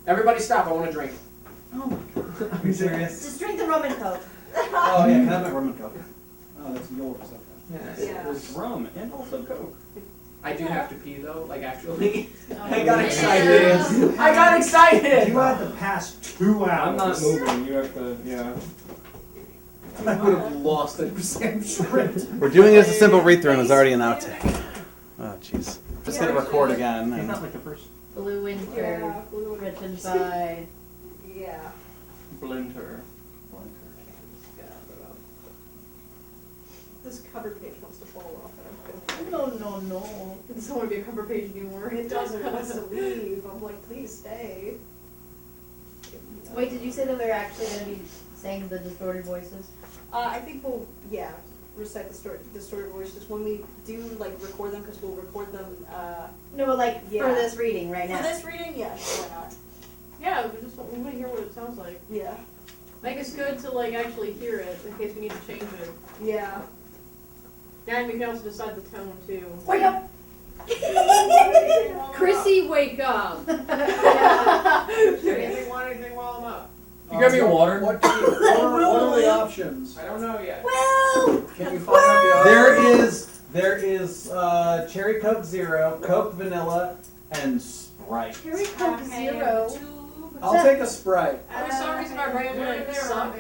Everybody stop, I want to drink. Oh my god. Are you serious? Just drink the rum and coke. Oh yeah, can I have my rum and coke? Oh, that's yours. Okay. Yes. Yeah. There's rum and also Coke. I do have to pee though, like actually. I got excited. I got excited! You had the past 2 hours. I'm not moving. You have to, yeah. I would have lost it for Sam Shrimp. We're doing it as a simple read-through and there's already an outtake. Oh, jeez. Just gonna record again. He's And not like the first Blue Winter, Yeah, Blue Winter. written by. Yeah. Blinter. This cover page wants to fall off. No, no, no. It doesn't want to be a cover page anymore. It doesn't. It wants to leave. I'm like, please stay. Wait, did you say that we were actually going to be saying the distorted voices? I think we'll, recite the story voices when we do, like, record them, because we'll record them, No, but like Yeah. for this reading right now. for this reading, yeah, why not? Yeah, we want to hear what it sounds like. Yeah. Like, it's good to, like, actually hear it in case we need to change it. Yeah. And we can also decide the tone, too. Wake up! Chrissy, wake up! Anything want anything while I'm up? You got me a water? What are the options? I don't know yet. Well, Can you find out the There is Cherry Coke Zero, Coke Vanilla, and Sprite. Cherry Coke Zero. I'll take a Sprite. For some reason, my brain went like, suck.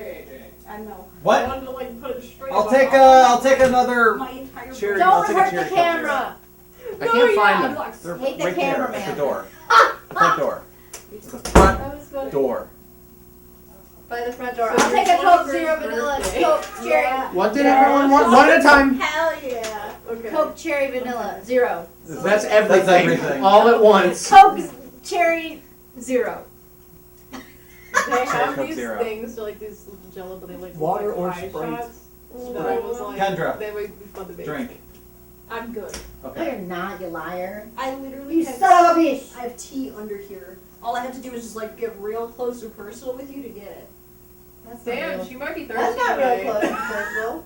I know. I What? wanted to, like, put it straight I'll up. take another My entire cherry. Don't I'll take a hurt cherry the Coke camera. I can't find them. They're Hate the right there at cameraman. the door. The front door. The front I was going door. by the front door. So I'll your take a Coke 21st Zero Vanilla, birthday. Coke Cherry. Yeah. What did everyone want? One at a time. Hell yeah. Okay. Coke Cherry Vanilla Zero. That's everything. everything. All at once. Coke Cherry Zero. They have Coke these Zero. things, like these little jello, but they like Water like or pie Sprite? shots. That I was like, Kendra. they would be fun to make. Drink. I'm good. No, Okay. you're not, you liar. I literally You have, son of a bitch. I have tea under here. All I have to do is just like get real close and personal with you to get it. That's not Damn, real. she might be thirsty. That's not real tonight. close and personal.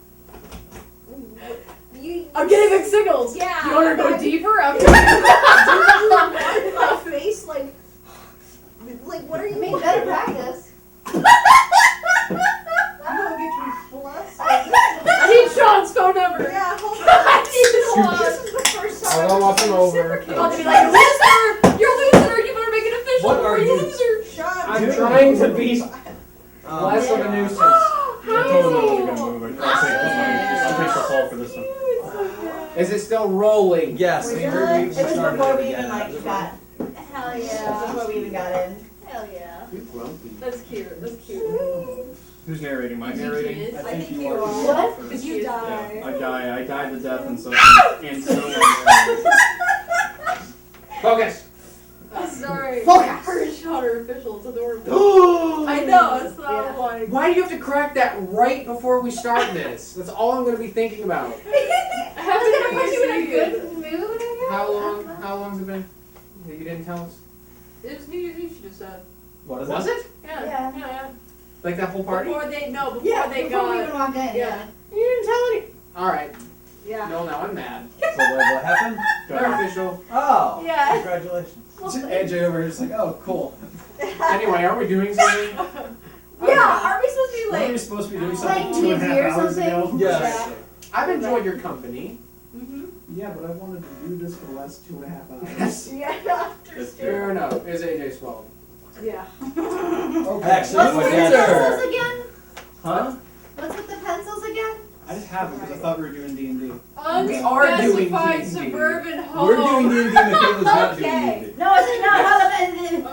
I'm getting mixed signals. Yeah. You want her to go deeper? I'm my face, like what are I you? mean, better practice. You gonna get your plus? I need Sean's phone number. Yeah, hold on. I need his phone. This is the first time I'll go walk him over. I'll be like, loser! You're a loser! You better make it official What before are you you- loser! Sean, I'm Dude. trying to be less of a nuisance. I told him I wasn't gonna move it. I'll take the fall for this one. Is it still rolling? Yes, We're we good. heard It was started before it we even again. like got. hell This is yeah. before we even got in. Hell yeah. You're grumpy. That's cute. That's cute. Who's narrating? My Is he narrating? kid? I think you are. are. What? For this. Because you Yeah, die. I died the death and so and so. Focus. I'm sorry. Focus. Her Sean are official. It's adorable. I know. It's not Yeah. like. Why do you have to crack that right before we start this? That's all I'm going to be thinking about. I have That's to gonna put you in a do good mood, I guess. How long's it been? That you didn't tell us? It was New Year's Eve. She just said. What is Was it? it? Yeah. Yeah. Like that whole party? Before they Yeah, they before we even got. walked in. Yeah. You didn't tell any. Alright. Yeah. No, now I'm mad. So what happened? They're official. Oh. Yeah. Congratulations. AJ over here is like, oh, cool. Anyway, are we doing something? Yeah, are we supposed to be Weren't we like supposed to be doing playing something 2.5 D&D or hours ago? something? Yes. I've enjoyed your company. Mm-hmm. Yeah, but I wanted to do this for the last 2.5 hours. Yeah. That's Fair enough. It's AJ's fault. Yeah. Okay. What's Actually, with what the you pencils again? Huh? What's with the pencils again? I just haven't because I thought we were doing D&D. We are doing Unspecified D&D. suburban home. We're doing D&D and Michaela's not doing Okay. D&D. No, it's not.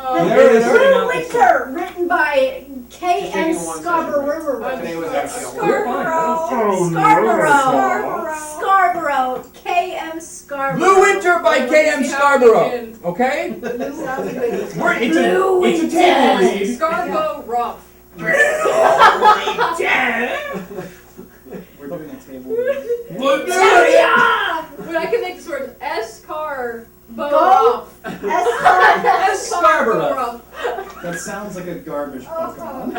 Oh. There it is. Blue Winter, written by K.M. Taking one Scarborough. Today was actually Scarborough. K.M. Scarborough. Blue Winter by K.M. Scarborough. Okay? Sounds good. We're Blue it's a Winter. table read. Scarborough rough. We're doing a table. Yeah! Wait, I can make this word. Escar. Go. Scarborough. That sounds like a garbage Pokemon.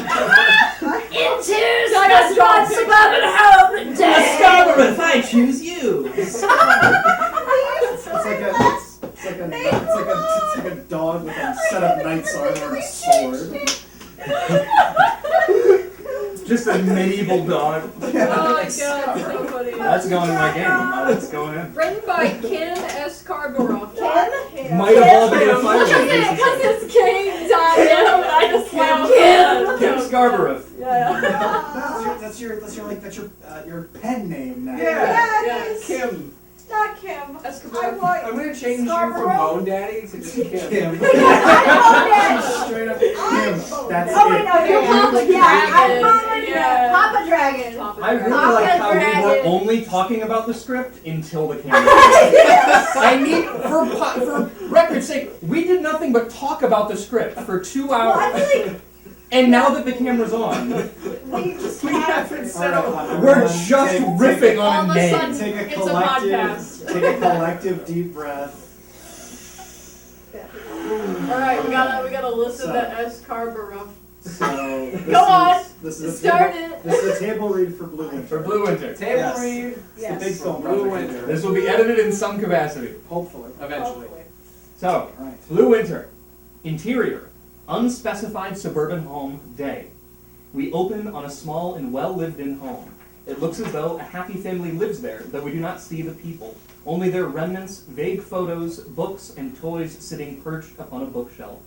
Into Scarborough suburban home today. Scarborough, I choose you. It's like a dog with a set of knight's armor and a sword. Just a medieval dog. Oh my god, so funny. That's going in my game. That's going in. Written by Ken Escarborough. Ken? Might have all been a fire. Because his K died and I just laughed. Kim Scarborough. Yeah. That's your pen name now. Yeah, Kim. Not Kim. Escarborough. I'm gonna change you from Bone Daddy to just Kim. Kim. Papa Straight up Kim. That's Oh wait, it. no, you're Papa I'm Dragon. Yeah. Papa Dragon. I really Papa like how we were Dragon. only talking about the script until the camera. I need, for record's sake, we did nothing but talk about the script for 2 Well, I hours. feel like And now that the camera's on, we just We have haven't said a Alright, we're everyone, just take- riffing All on of a names. sudden, Take a it's a collective, podcast. take a collective deep breath. Alright, we gotta listen to Escarborough. So this Go on. This is a Start table, it. This is a table read for Blue Winter. For Blue Winter. Table Yes. read, It's the big film Blue project. Winter. This will be edited in some capacity. Hopefully. eventually. So, Alright. Blue Winter. Interior. Unspecified suburban home. Day. We open on a small and well-lived-in home. It looks as though a happy family lives there, though we do not see the people. Only their remnants, vague photos, books, and toys sitting perched upon a bookshelf.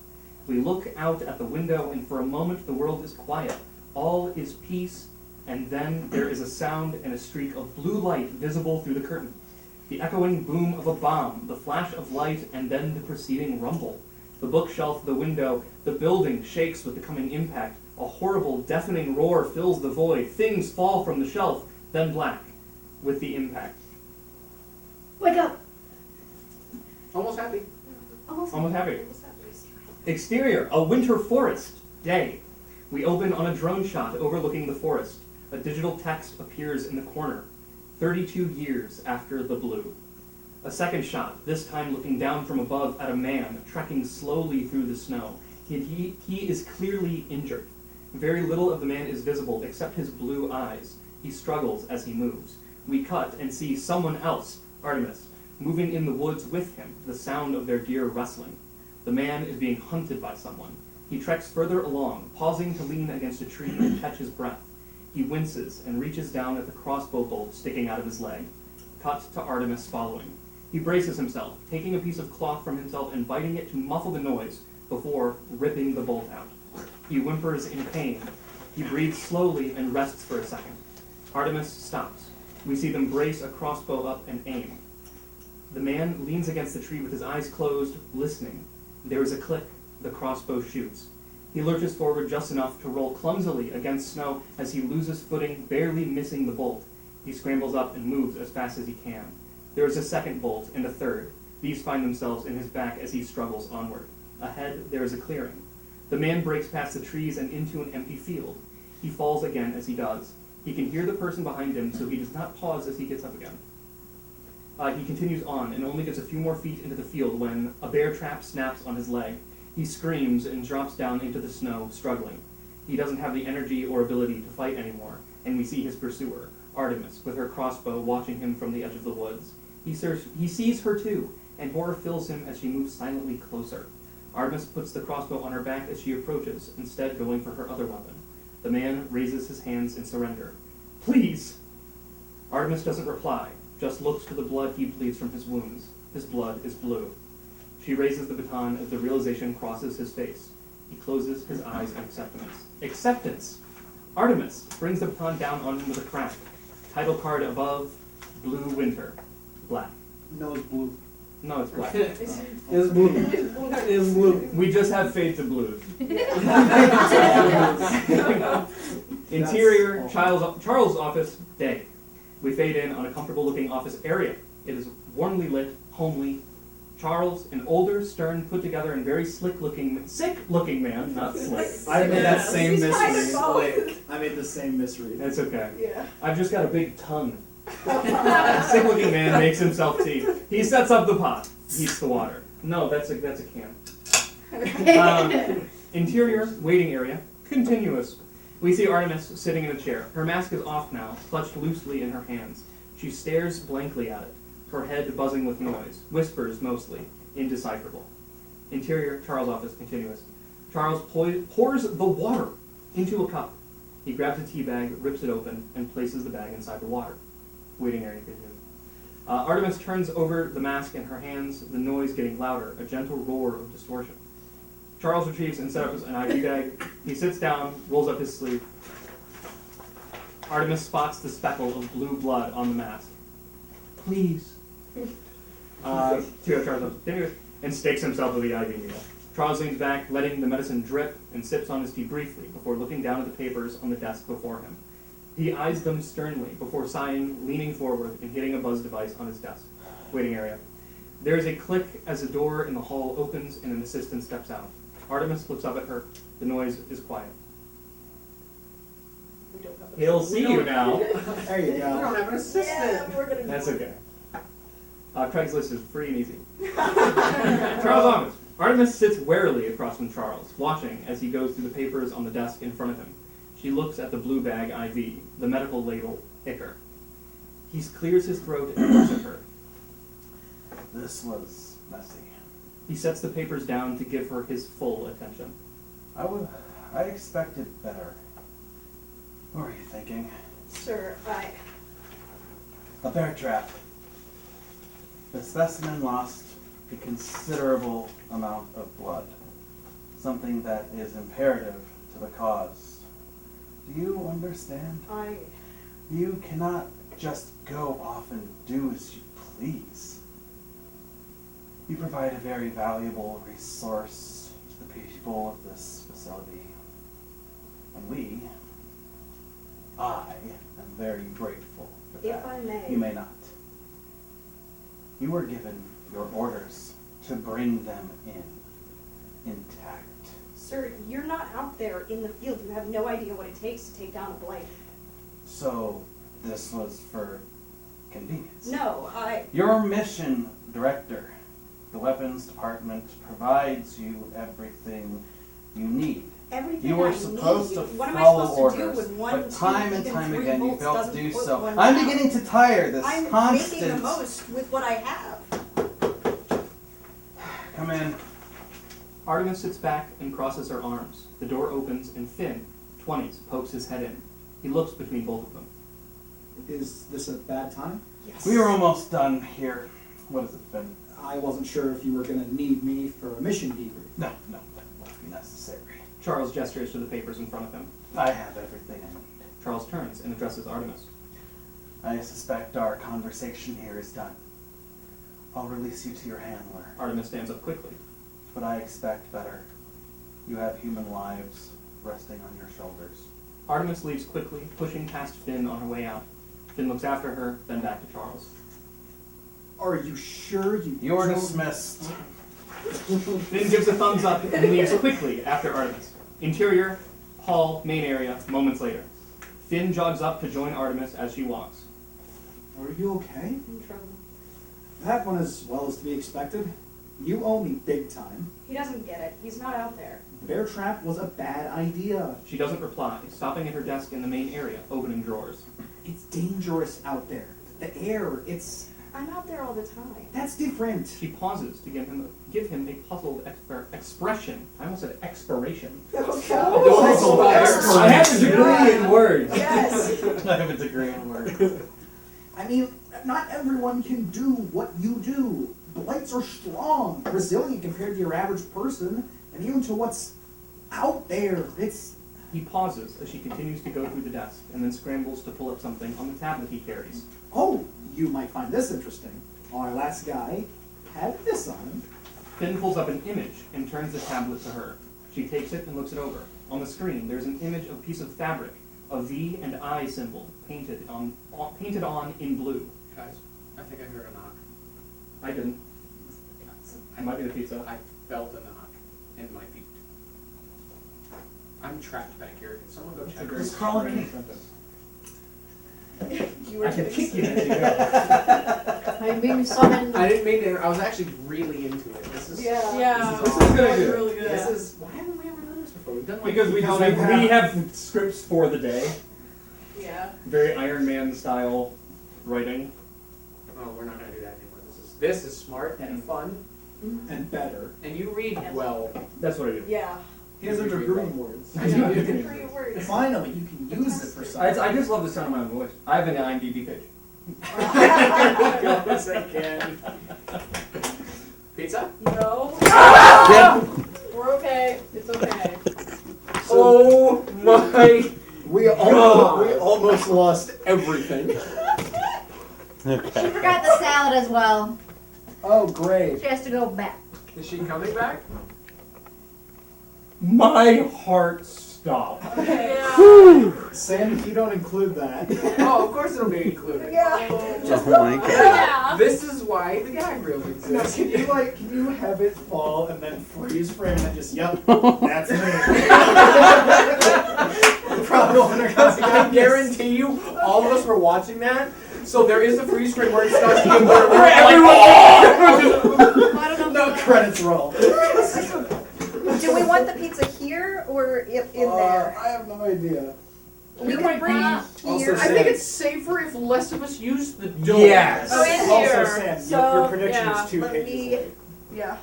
We look out at the window, and for a moment the world is quiet. All is peace, and then there is a sound and a streak of blue light visible through the curtain. The echoing boom of a bomb, the flash of light, and then the preceding rumble. The bookshelf, the window, the building shakes with the coming impact. A horrible, deafening roar fills the void. Things fall from the shelf, then black, with the impact. Wake up. Almost happy. Almost happy. Exterior, a winter forest. Day. We open on a drone shot overlooking the forest. A digital text appears in the corner. 32 years after the blue. A second shot, this time looking down from above at a man trekking slowly through the snow. He is clearly injured. Very little of the man is visible except his blue eyes. He struggles as he moves. We cut and see someone else, Artemis, moving in the woods with him, the sound of their deer wrestling. The man is being hunted by someone. He treks further along, pausing to lean against a tree and catch his breath. He winces and reaches down at the crossbow bolt sticking out of his leg. Cut to Artemis following. He braces himself, taking a piece of cloth from himself and biting it to muffle the noise before ripping the bolt out. He whimpers in pain. He breathes slowly and rests for a second. Artemis stops. We see them brace a crossbow up and aim. The man leans against the tree with his eyes closed, listening. There is a click. The crossbow shoots. He lurches forward just enough to roll clumsily against snow as he loses footing, barely missing the bolt. He scrambles up and moves as fast as he can. There is a second bolt and a third. These find themselves in his back as he struggles onward. Ahead, there is a clearing. The man breaks past the trees and into an empty field. He falls again as he does. He can hear the person behind him, so he does not pause as he gets up again. He continues on and only gets a few more feet into the field when a bear trap snaps on his leg. He screams and drops down into the snow, struggling. He doesn't have the energy or ability to fight anymore, and we see his pursuer, Artemis, with her crossbow watching him from the edge of the woods. He sees her too, and horror fills him as she moves silently closer. Artemis puts the crossbow on her back as she approaches, instead going for her other weapon. The man raises his hands in surrender. Please! Artemis doesn't reply, just looks to the blood he bleeds from his wounds. His blood is blue. She raises the baton as the realization crosses his face. He closes his eyes in acceptance. Acceptance! Artemis brings the baton down on him with a crack. Title card above, Blue Winter. Black. No, it's blue. No, it's black. It's blue. It's blue. We just have fades and blues. Interior, Charles' office, day. We fade in on a comfortable-looking office area. It is warmly lit, homely. Charles, an older, stern, put-together, and very sick-looking man, not slick. I made that same He's kind of misread. both. I made the same misread. That's okay. Yeah. I've just got a big tongue. A sick-looking man makes himself tea. He sets up the pot, heats the water. No, that's a can. Interior, waiting area, continuous. We see Artemis sitting in a chair. Her mask is off now, clutched loosely in her hands. She stares blankly at it, her head buzzing with noise, whispers mostly, indecipherable. Interior, Charles' office, continuous. Charles pours the water into a cup. He grabs a tea bag, rips it open, and places the bag inside the water. Waiting area continues. Artemis turns over the mask in her hands, the noise getting louder, a gentle roar of distortion. Charles retrieves and sets up an IV bag. He sits down, rolls up his sleeve. Artemis spots the speckle of blue blood on the mask. Please. To Charles continues and stakes himself with the IV needle. Charles leans back, letting the medicine drip, and sips on his tea briefly before looking down at the papers on the desk before him. He eyes them sternly before sighing, leaning forward, and hitting a buzz device on his desk. Waiting area. There is a click as the door in the hall opens and an assistant steps out. Artemis looks up at her. The noise is quiet. We don't have He'll see you now. There you We go. don't have an assistant. Yeah, we're gonna. That's okay. Craigslist is free and easy. Charles Artemis. Artemis sits warily across from Charles, watching as he goes through the papers on the desk in front of him. She looks at the blue bag IV, the medical label, Icker. He clears his throat and looks at her. This was messy. He sets the papers down to give her his full attention. I expected better. What were you thinking? Sir, A bear trap. The specimen lost a considerable amount of blood. Something that is imperative to the cause. Do you understand? You cannot just go off and do as you please. You provide a very valuable resource to the people of this facility. And I am very grateful for if that. I may. You may not. You were given your orders to bring them in intact. Sir, you're not out there in the field. You have no idea what it takes to take down a blight. So this was for convenience. No, Your mission director, the weapons department, provides you everything you need. everything You were I supposed need. to What am I follow supposed to do orders, with one, but two, time and even time three again you bolts failed to doesn't do put so. one I'm down? beginning to tire this I'm constant. making the most with what I have. Come in. Artemis sits back and crosses her arms. The door opens and Finn, 20s, pokes his head in. He looks between both of them. Is this a bad time? Yes. We are almost done here. What has it been? I wasn't sure if you were going to need me for a mission debrief. No, that won't be necessary. Charles gestures to the papers in front of him. I have everything I need. Charles turns and addresses Artemis. I suspect our conversation here is done. I'll release you to your handler, Artemis stands up quickly. but I expect better. You have human lives resting on your shoulders. Artemis leaves quickly, pushing past Finn on her way out. Finn looks after her, then back to Charles. Are you sure you You're don't- dismissed. Finn gives a thumbs up and leaves quickly after Artemis. Interior, hall, main area, moments later. Finn jogs up to join Artemis as she walks. Are you okay? In trouble. That went as well as to be expected. You owe me big time. He doesn't get it. He's not out there. Bear trap was a bad idea. She doesn't reply, stopping at her desk in the main area, opening drawers. It's dangerous out there. The air, I'm out there all the time. that's different. She pauses to give him a puzzled expression. I almost said expiration. Oh, I have a degree in words. Yes. I have a degree in words. I mean, not everyone can do what you do. Blights are strong, resilient compared to your average person, and even to what's out there. He pauses as she continues to go through the desk, and then scrambles to pull up something on the tablet he carries. Oh, you might find this interesting. Our last guy had this on him. Finn pulls up an image and turns the tablet to her. She takes it and looks it over. On the screen, there's an image of a piece of fabric, a V and I symbol, painted on in blue. Guys, I think I heard a knock. I didn't. It might be the pizza. I felt a knock in my feet. I'm trapped back here. Can someone go check? Just call it. You were I can doing kick you as you go. I'm being summoned. I didn't mean to. I was actually really into it. This is. Yeah. Yeah, This is This is good that was idea. really good. This is. Why haven't we ever done this before? We've done like. Because we have scripts for the day. Yeah. Very Iron Man style writing. Oh, we're not gonna do that anymore. This is smart and fun. and better. And you read well. That's what I do. Yeah. He has intergreen words. I do. Pretty words. Finally, you can use it for something. I just love the sound of my own voice. I have an IMDb page. Yes, I can. Pizza? No. We're okay. It's okay. Oh my We God. almost lost everything. She forgot the salad as well. Oh, great. She has to go back. Is she coming back? My heart stopped. Yeah. Sam, if you don't include that. Oh, of course it'll be included. Yeah. Oh my god. Yeah. This is why the gag reel Now, exists. can you have it fall and then freeze frame and then just, yep, that's me. Probably I guarantee you, all of us were watching that. So there is a freeze frame where it starts to get where everyone. I don't No know. credits roll. Do we want the pizza here or in there? I have no idea. We can bring it Also here. I think it's safer if less of us use the dough. Yes. Oh, in Also, here. Sam, So, your prediction yeah, is 2 let pages me- late. Yeah.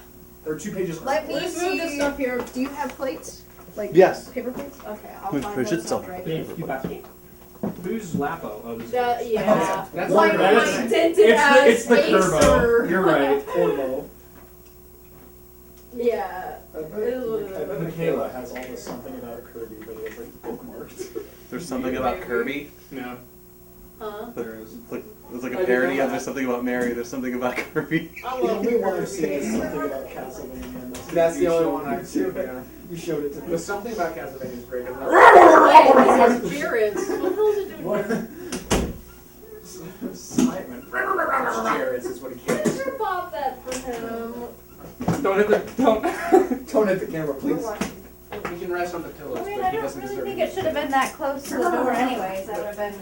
Or 2 pages Let me Let's move this see. stuff here. Do you have plates? Like Yes. paper plates? Okay, I'll We find should those still up right Thank you. Who's Lapo? Oh, this That, yeah. That's White what that it is. wine is. tinted It's the as Curbo. Acer. You're right. Orlo. Yeah. I bet Michaela has all this something about Kirby, but it was like bookmarked. There's something about Kirby. No, Huh? there is. There's like a parody of There's something about Mary. There's something about Kirby. I The love only one I've Kirby. seen is something about Castlevania. and That's the you only showed one me I've seen. too. Yeah. You showed it to me. But something about Castlevania is great. Hey, this is Jared's. What the hell is it doing? What? Simon. Jared's is what he cares. Sure bought that for him. Don't hit the Don't hit the camera, please. We can rest on the pillows, I mean, but I he don't doesn't really deserve think it should have been that close to the door anyways. That would have been.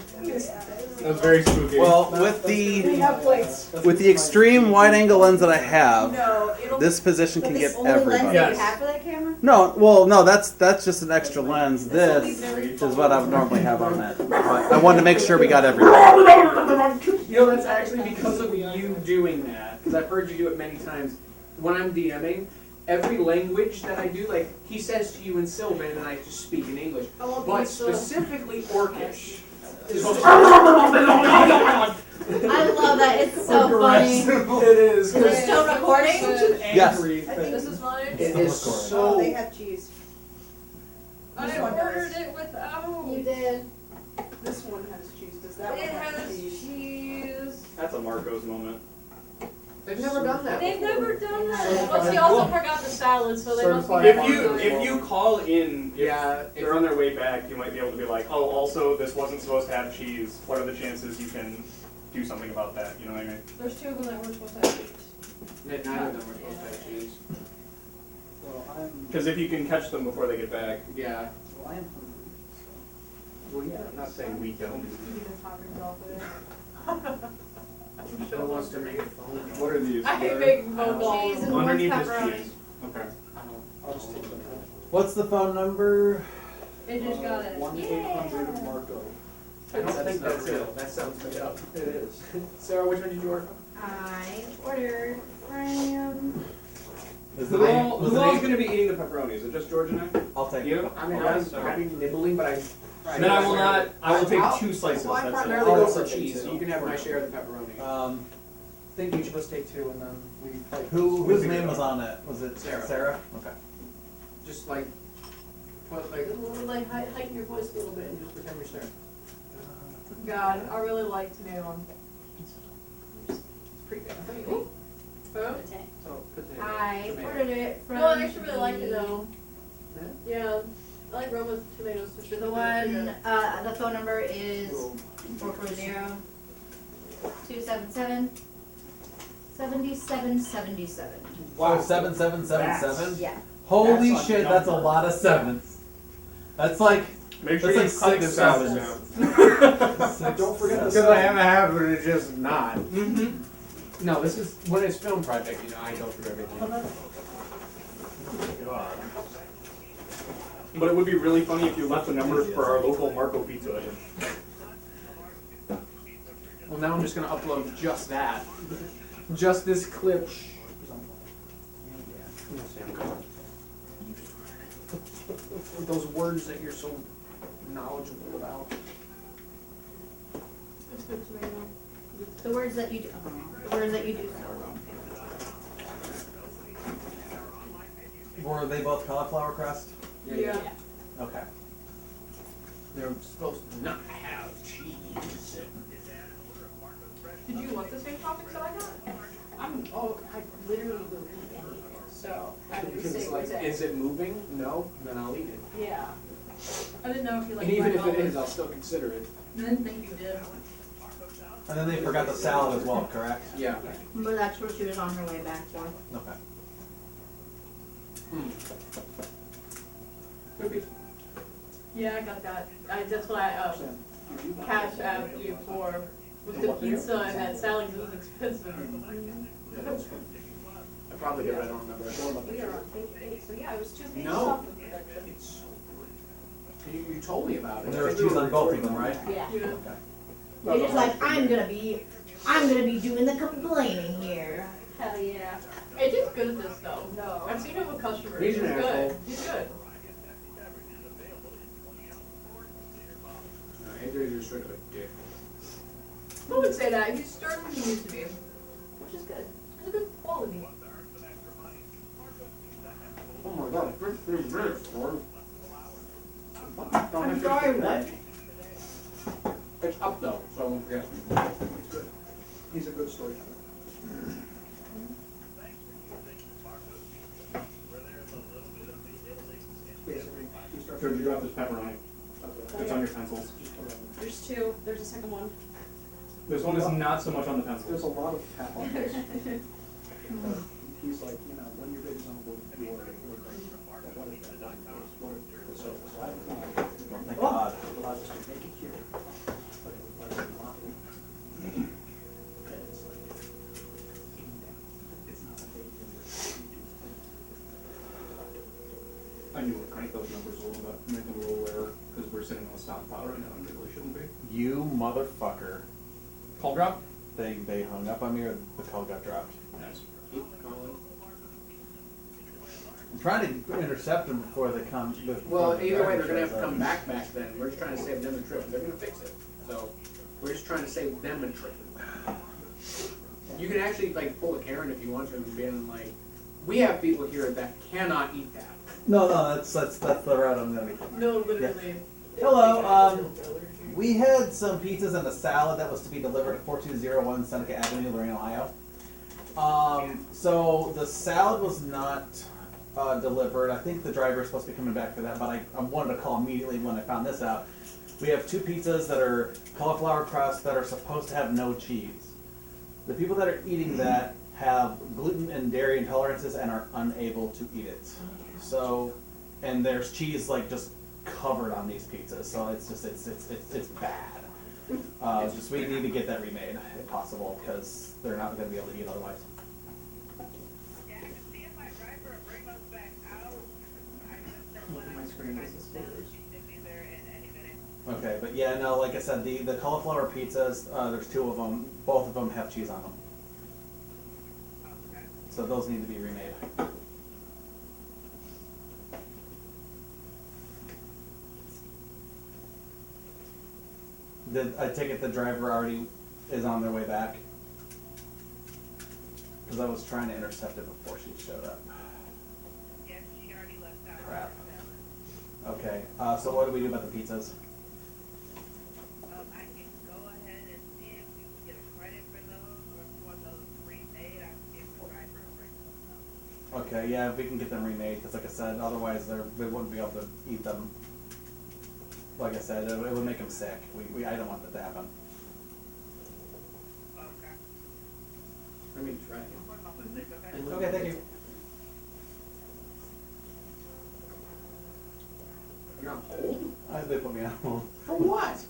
That was very spooky. Well, with We the have plates. extreme wide-angle lens that I have, No, it'll. this position can But get this Only lens everybody. that Yes. you have for that camera? No, that's just an extra lens. This is what I would normally have on that. But I wanted to make sure we got everybody. You know, that's actually because of you doing that. Because I've heard you do it many times. When I'm DMing, every language that I do, like, he says to you in Sylvan, and I just speak in English. I want But pizza. specifically Orcish. Is I love that. It's so funny. It is. Is it still recording? Yes. Angry I think This is mine. It is Oh, so. they have cheese. I This one does. ordered it without. You did. This one has cheese. Does that It one have has cheese? cheese. That's a Marcos moment. They've never done that. They've before. never done that. But she also forgot the salad, so they must be. Certified If you call in, if Yeah. they're on their way back, you might be able to be like, oh, also this wasn't supposed to have cheese. What are the chances you can do something about that? You know what I mean? There's two of them that weren't supposed to have cheese. Neither of them were supposed to have cheese. Well, I'm. Because if you can catch them before they get back. Yeah. Well, I am Well, yeah, I'm not saying we don't. You can talk yourself with it. Who wants to make a phone? What are these? I hate making phone Cheese calls. and Underneath one is pepperoni. cheese. Okay. I'll just take them out. What's the phone number? It just got it. 1-800 Marco. I don't think that's it. That sounds made up. It is. Sarah, which one did you order from? I ordered from. Is Who all's going to be eating the pepperoni? Is it just George and I? I'll take You? I mean, Yes, I'll be nibbling, but Then I will not. I will take 2 slices. Well, I That's primarily it. go I'll for take cheese, so two. you can have my share of the pepperoni. I think each of us take 2 and then we like. Whose name was on it? Was it Sarah. Sarah? Okay. Just like, put like, Like heighten your voice a little bit. and just pretend you're Sarah. God, I really like tomato. It's pretty good. Ooh. Huh? So, potato, I tomato. ordered it from. No, I actually really like it though. Yeah? Yeah, I like Roma's tomatoes. The one, the phone number is 440-277-7777. Wow, 7777. Yeah. Holy That's shit, a that's a number. lot of sevens. That's like Make sure That's you like cut the 6 salad sevens. down. Don't forget the Because I have a habit of just not. Mm-hmm. No, this is, when it's film project, you know, I go through everything. God. But it would be really funny if you left the numbers for our local Marco Pizza. Well, now I'm just gonna upload just that. Just this clip. Those words that you're so knowledgeable about. It's good to me though. The words that you do, the words that you do so well. Were they both cauliflower crust? Yeah. Okay. They're supposed to not have cheese. Did you want the same topics that I got? I literally will eat anything, so I would Because say it's like, is it moving? No, then I'll eat it. Yeah. I didn't know if you like. And even if black it is, olives. I'll still consider it. I didn't think you did. And then they forgot the salad as well, correct? Yeah. But that's what she was on her way back for. Okay. Could be. Yeah, I got that. That's what I cash out you for with the pizza and that salad 'cause it was expensive. Yeah, that was fun. I probably did, I don't remember. We are on page 8, so yeah, it was 2 pages No. off of production. It's so good. You told me about it. And there was cheese on both of them, right? Yeah. Yeah. Okay. You're just like, I'm gonna be doing the complaining here. Hell yeah. AJ's good at this though. No. I've seen him with customers. He's an good. asshole. He's good. No, Andrew's just straight up a dick. I wouldn't say that. He's sterner than he used to be. Which is good. It's a good quality. Oh my god, 15 minutes, bro. I'm sorry, what? It's up though, so I won't forget. It's good. He's a good storyteller. Basically, he starts. George, you dropped this pepperoni. It's on your pencils. There's 2. There's a second one. This one is not so much on the There's pencils. a lot of tap on this. He's like, you know, when you're reasonable, you order. So I don't know. Thank God. It allows us to make it here. But it requires a lot of. It's like, it's not a big deal. I knew we'd crank those numbers a little bit, make them a little rare, because we're sitting on a stockpile right now and we really shouldn't be. You motherfucker. Call drop? They hung up on me or the call got dropped. Yes. Keep calling. I'm trying to intercept them before they come. Well, either way, they're gonna have to come back then. We're just trying to save them a trip. They're gonna fix it. So, we're just trying to save them a trip. You can actually, like, pull a Karen if you want to and be like, we have people here that cannot eat that. No, that's the route I'm gonna be. No, literally. Hello, we had some pizzas and a salad that was to be delivered at 4201 Seneca Avenue, Lorraine, Ohio. So the salad was not delivered. I think the driver is supposed to be coming back for that, but I wanted to call immediately when I found this out. We have 2 pizzas that are cauliflower crust that are supposed to have no cheese. The people that are eating that have gluten and dairy intolerances and are unable to eat it. So, and there's cheese like just covered on these pizzas, so it's just it's bad. Just we need to get that remade if possible because they're not going to be able to eat otherwise. My screen is distorted. Okay, but yeah, no, like I said, the cauliflower pizzas, there's 2 of them. Both of them have cheese on them, so those need to be remade. I take it the driver already is on their way back? Because I was trying to intercept it before she showed up. Yes, she already left out. Crap. Okay, so what do we do about the pizzas? I can go ahead and see if we can get a credit for those, or if you want those remade, I can see if the driver will bring those up. Okay, yeah, if we can get them remade, because like I said, otherwise they wouldn't be able to eat them. Like I said, it would make them sick. I don't want that to happen. Okay. I mean, try it. One moment, please, okay? Okay, thank you. You're on hold? They put me on hold. For what?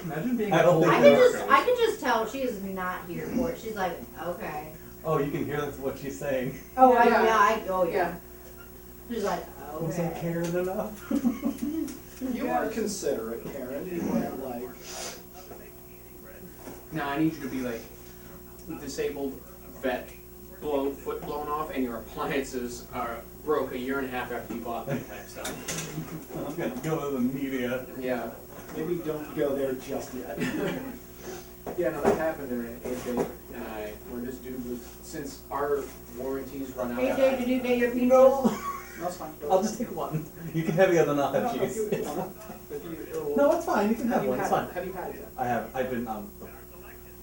Imagine being I a don't whole think I can just tell she is not here for it. She's like, okay. Oh, you can hear what she's saying. Oh, Yeah. yeah. She's like, Was I okay. caring enough? You are considerate, Karen. You weren't like. No, I need you to be like disabled vet foot blown off and your appliances are broke a year and a half after you bought them type stuff. I'm gonna go to the media. Yeah. Maybe don't go there just yet. Yeah, no, that happened to AJ and I, where this dude was, since our warranties run out. AJ, did you get your pizza? No. That's fine. I'll just take one. You can have the other, not have cheese. No, it's fine. You can have one. It's fine. Have you had it? I have. I've been on.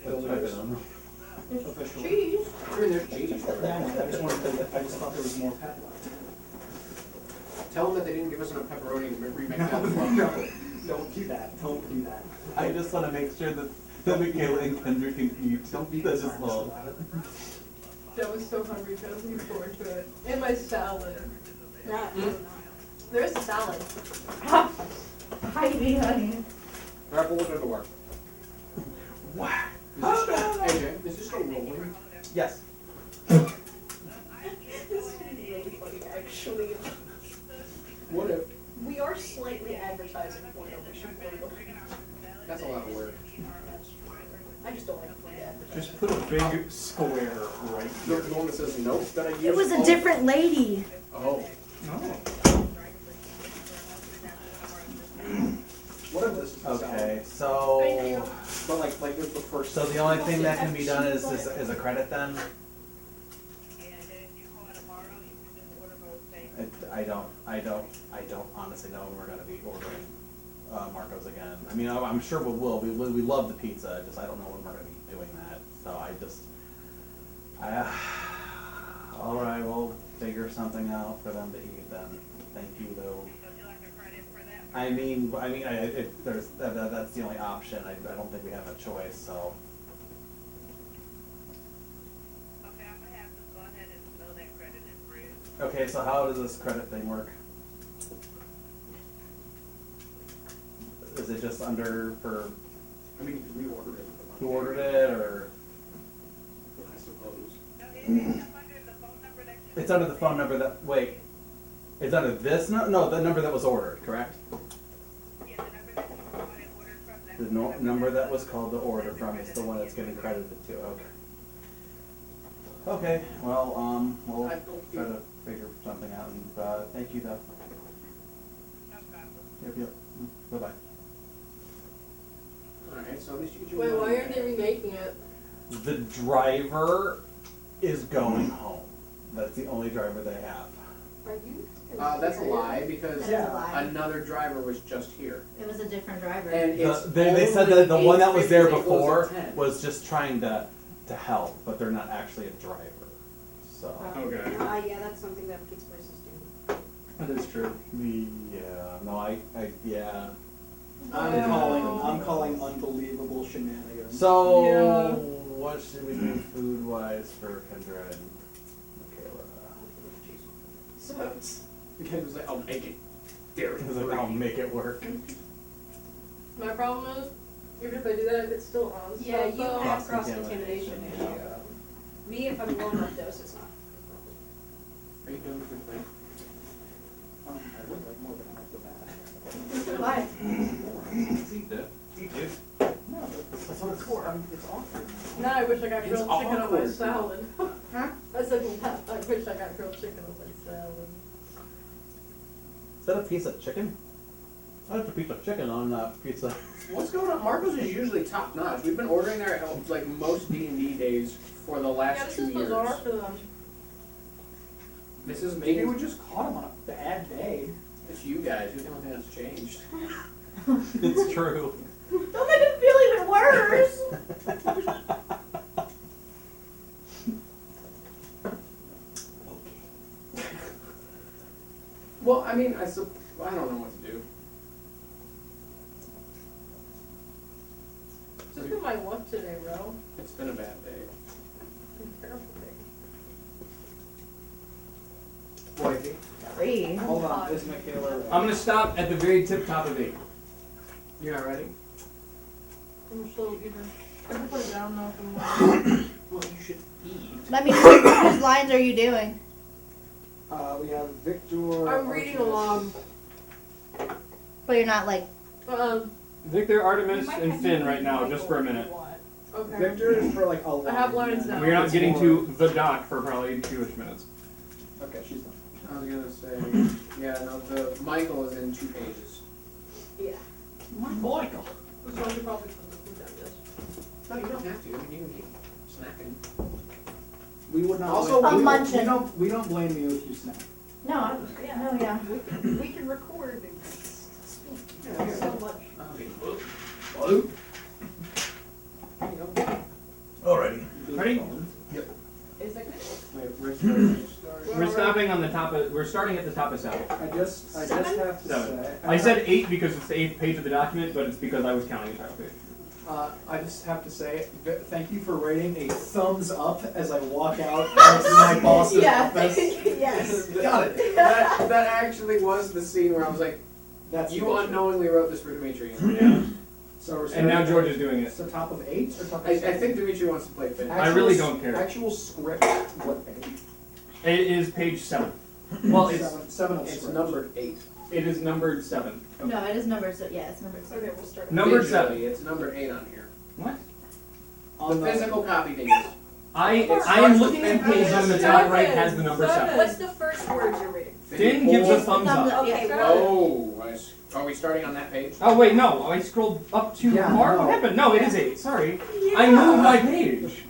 I've been on. Officially. Cheese. I mean, there's cheese. Yeah, I just wanted to, I just thought there was more pep left. Tell them that they didn't give us enough pepperoni to remake that. No, don't do that. Don't do that. I just want to make sure that Michaela and Kendra can eat. Don't be this as dishonest well. about it. That was so hungry, so I was looking forward to it. And my salad. Not, There's a salad. Heidi, honey. Grab hold of the door. Wow. Is this still, AJ, is this still rolling? Yes. This is really funny, actually. What if? We are slightly advertising for it, we should really look. That's a lot of work. I just don't like free advertising. Just put a big square right The here. one that says nope that I used? It was a Oh. different lady. Oh. Oh. What if this is the salad? Okay. So. But like it's the first. So the only thing that can be done is a credit then. Yeah, and then if you call tomorrow, you can just order those things. I don't honestly know when we're gonna be ordering Marco's again. I mean, I'm sure we will. We love the pizza. Just I don't know when we're gonna be doing that. So all right, we'll figure something out for them to eat then. Thank you though. Would you like a credit for that? I mean, if there's that's the only option. I don't think we have a choice. So. Okay, I'm gonna have to go ahead and fill that credit in for you. Okay, so how does this credit thing work? Is it just under for I mean, you can reorder it. who ordered it, or I suppose. No, it's under the phone number that you. it's under the phone number that wait? It's under this no the number that was ordered, correct? Yeah, the number that you called and ordered from. That's The number that was called the order from is the one that's getting credited to. Okay. Okay. Well, we'll I try don't to figure something out. And thank you though. No problem. Yep. Bye bye. Alright, so at least you get your Wait, money why aren't back. they remaking it? The driver is going home. That's the only driver they have. Are you? That's a lie because That is a lie. another driver was just here. It was a different driver. And it's They said only that the one that was there 8:50 before goes at 10. was just trying to help, but they're not actually a driver. So Okay. Yeah, that's something that pizza places do. That is true. yeah, no, yeah. I'm calling unbelievable shenanigans. So Yeah. what should we do food wise for Kendra and Michaela? So, The kid was like, I'll make it dairy He's like, I'll free. make it work. My problem is, even if I do that, it's still on. yeah, stuff, you though. have cross-contamination issue. Yeah. Me, if I'm low enough dose, it's not. Are you doing the good thing? I would like more than half the bat. Why? Eat that. Eat it. No, that's what it's for. I mean, it's awkward. Now I wish I got It's grilled chicken on my awkward. salad. Huh? I said, I wish I got grilled chicken on my salad. Is that a piece of chicken? That's a piece of chicken on that pizza. What's going on? Marco's is usually top notch. We've been ordering there at like most D&D days for the Yeah, last this 2 is years. bizarre for them. This is Maybe maybe we just caught him on a bad day. it's you guys. You're the only thing that's changed. It's true. Don't make it feel even worse. Well, I mean, I don't know what to do. Just been my luck today, bro. It's been a bad day. Be careful. Wifey. Free. Hold on, is Michaela? I'm gonna stop at the very tip top of 8. You're not ready? I'm a slow eater. I can put it down now if you want. Well, you should eat. Let me know whose lines are you doing? We have Victor. I'm reading Artemis. along. But you're not like Victor, You Artemis, might and have Finn to right read now, Michael just for a if you minute. want. Okay. Victor is for like a lot. I have lines now. We're not It's getting more- to the dock for probably 2-ish minutes. Okay, she's done. I was gonna say, yeah, no, the Michael is in 2 pages. Yeah. Michael. So I should probably put that this. No, you don't have to. I mean, you can keep snacking. We would not. Also, I'm we munching. we don't blame you if you snack. No, no, yeah. We can record and speak Yeah, so much. Okay. Alrighty. Ready? Is that good? Wait, where's the start? We're stopping on the top of. We're starting at the top of 7. I just have to 7. say. I said 8 because it's the 8th page of the document, but it's because I was counting the title page. I just have to say, thank you for rating a thumbs up as I walk out of my boss's office. Yes. Got it. That actually was the scene where I was like, That's you unknowingly wrote this for Dimitri. Yeah. So we're And now starting George is doing it. It's the top of 8 or top of I 7? think Dimitri wants to play Finn. I really don't care. Actual script, what page? It is page 7. Well, it's seven of It's script. numbered 8. it is numbered 7. No, it is numbered, so, yeah, it's numbered 7. Okay, we'll start. Number Visually, 7. It's numbered 8 on here. What? On The physical copy date is. I It am starts looking with at page Finn. on the top right has the number 7. What's the first word you're reading? Finn gives a It's the thumbs thumbs up. up. Okay, Yeah. Oh, are we starting on that page? Oh wait, no, I scrolled up too Yeah, far. no. What happened? No, it is 8. Sorry, I moved my page.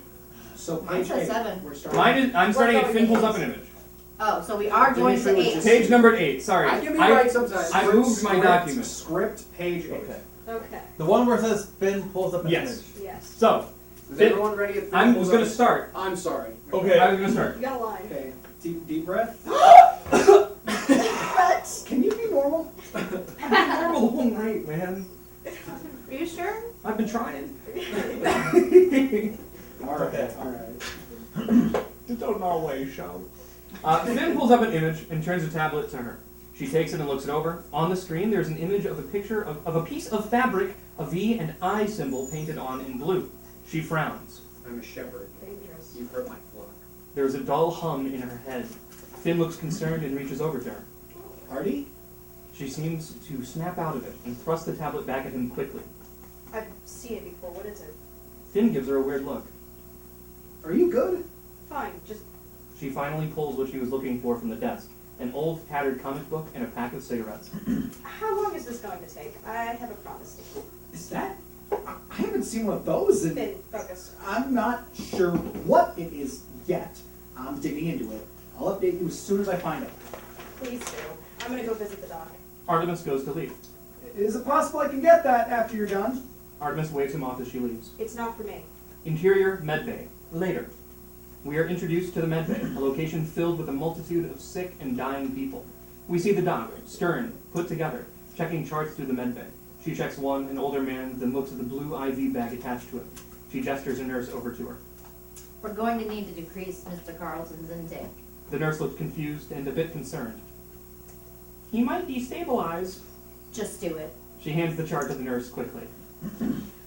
So Mine page says 8. 7. We're starting. Mine is. I'm starting at going Finn to pulls up eight. an image. Oh, so we are going to Dimitri was 8. just- Page number 8. Sorry, I can be right sometimes. I moved my Script- document. Script page 8. Okay. Okay, The one where it says Finn pulls up an Yes. image. yes. So Is Finn- everyone ready at I was gonna start. I'm sorry. Okay. I was gonna start. You got a line. Okay. Deep breath. What? Can you be normal? I've been normal the whole night, man. Are you sure? I've been trying. Alright. Okay. Alright. You don't know way, show. Finn pulls up an image and turns a tablet to her. She takes it and looks it over. On the screen, there's an image of a picture of a piece of fabric, a V and I symbol painted on in blue. She frowns. I'm a shepherd. Dangerous. You've hurt my flock. There is a dull hum in her head. Finn looks concerned and reaches over to her. Artie? She seems to snap out of it and thrust the tablet back at him quickly. I've seen it before. What is it? Finn gives her a weird look. Are you good? Fine, just She finally pulls what she was looking for from the desk. An old, tattered comic book and a pack of cigarettes. how long is this going to take? I have a promise to keep. Is that? I haven't seen one of those in. Finn, focus. I'm not sure what it is yet. I'm digging into it. I'll update you as soon as I find it. Please do. I'm gonna go visit the doc. Artemis goes to leave. Is it possible I can get that after you're done? Artemis waves him off as she leaves. It's not for me. Interior medbay. Later. We are introduced to the medbay, a location filled with a multitude of sick and dying people. We see the doc, stern, put together, checking charts through the medbay. She checks one, an older man, then looks at the blue IV bag attached to it. She gestures a nurse over to her. We're going to need to decrease Mr. Carlton's intake. The nurse looks confused and a bit concerned. He might destabilize. Just do it. She hands the chart to the nurse quickly.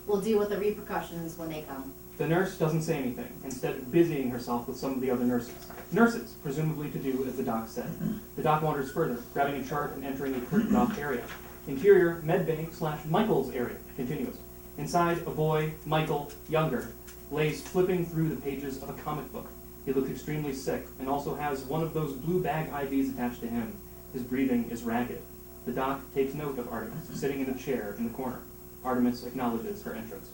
We'll deal with the repercussions when they come. The nurse doesn't say anything, instead busying herself with some of the other nurses. Nurses, presumably to do as the doc said. The doc wanders further, grabbing a chart and entering a curtained off area. Interior medbay / Michael's area, continuous. Inside, a boy, Michael, younger, lays flipping through the pages of a comic book. He looks extremely sick, and also has one of those blue bag IVs attached to him. His breathing is ragged. The doc takes note of Artemis, sitting in a chair in the corner. Artemis acknowledges her entrance.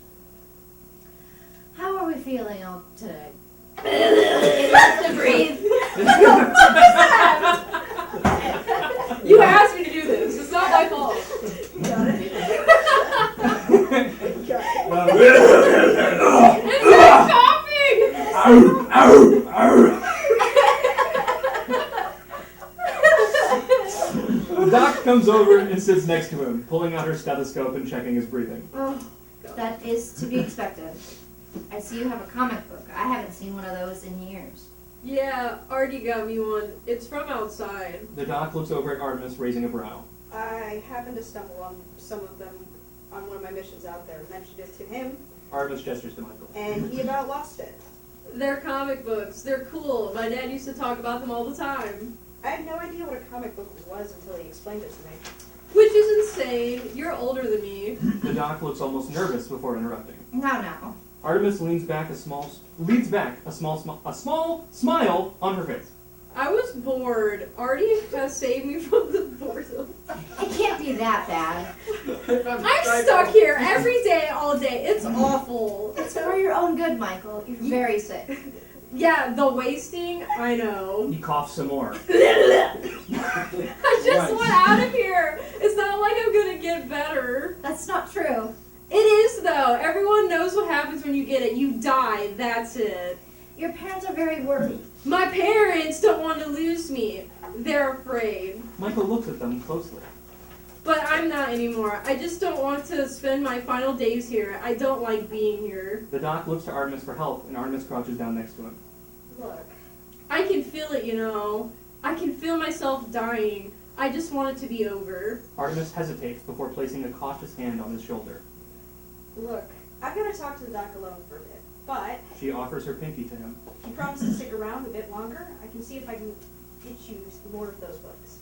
How are we feeling all today? It has to breathe. You asked me to do this. It's not my fault. Got it? It's coughing! The doc comes over and sits next to him, pulling out her stethoscope and checking his breathing. Oh, that is to be expected. I see you have a comic book. I haven't seen one of those in years. Yeah, Artie got me one. It's from outside. The doc looks over at Artemis, raising a brow. I happened to stumble on some of them on one of my missions out there. Mentioned it to him, Artemis gestures to Michael. and he about lost it. They're comic books. They're cool. My dad used to talk about them all the time. I had no idea what a comic book was until he explained it to me. Which is insane. You're older than me. The doc looks almost nervous before interrupting. No. Artemis leans back a small smile on her face. I was bored. Artie has saved me from the boredom. It can't be that bad. I'm stuck here every day, all day. It's awful. It's for your own good, Michael. You're very sick. Yeah, the wasting, I know. He coughs some more. I just want out of here. It's not like I'm gonna get better. That's not true. It is though. Everyone knows what happens when you get it. You die. That's it. Your parents are very worried. My parents don't want to lose me. They're afraid. Michael looks at them closely. But I'm not anymore. I just don't want to spend my final days here. I don't like being here. The doc looks to Artemis for help, and Artemis crouches down next to him. Look, I can feel it, you know. I can feel myself dying. I just want it to be over. Artemis hesitates before placing a cautious hand on his shoulder. Look, I've got to talk to the doc alone for a bit, but She offers her pinky to him. if you promise to stick around a bit longer, I can see if I can get you more of those books.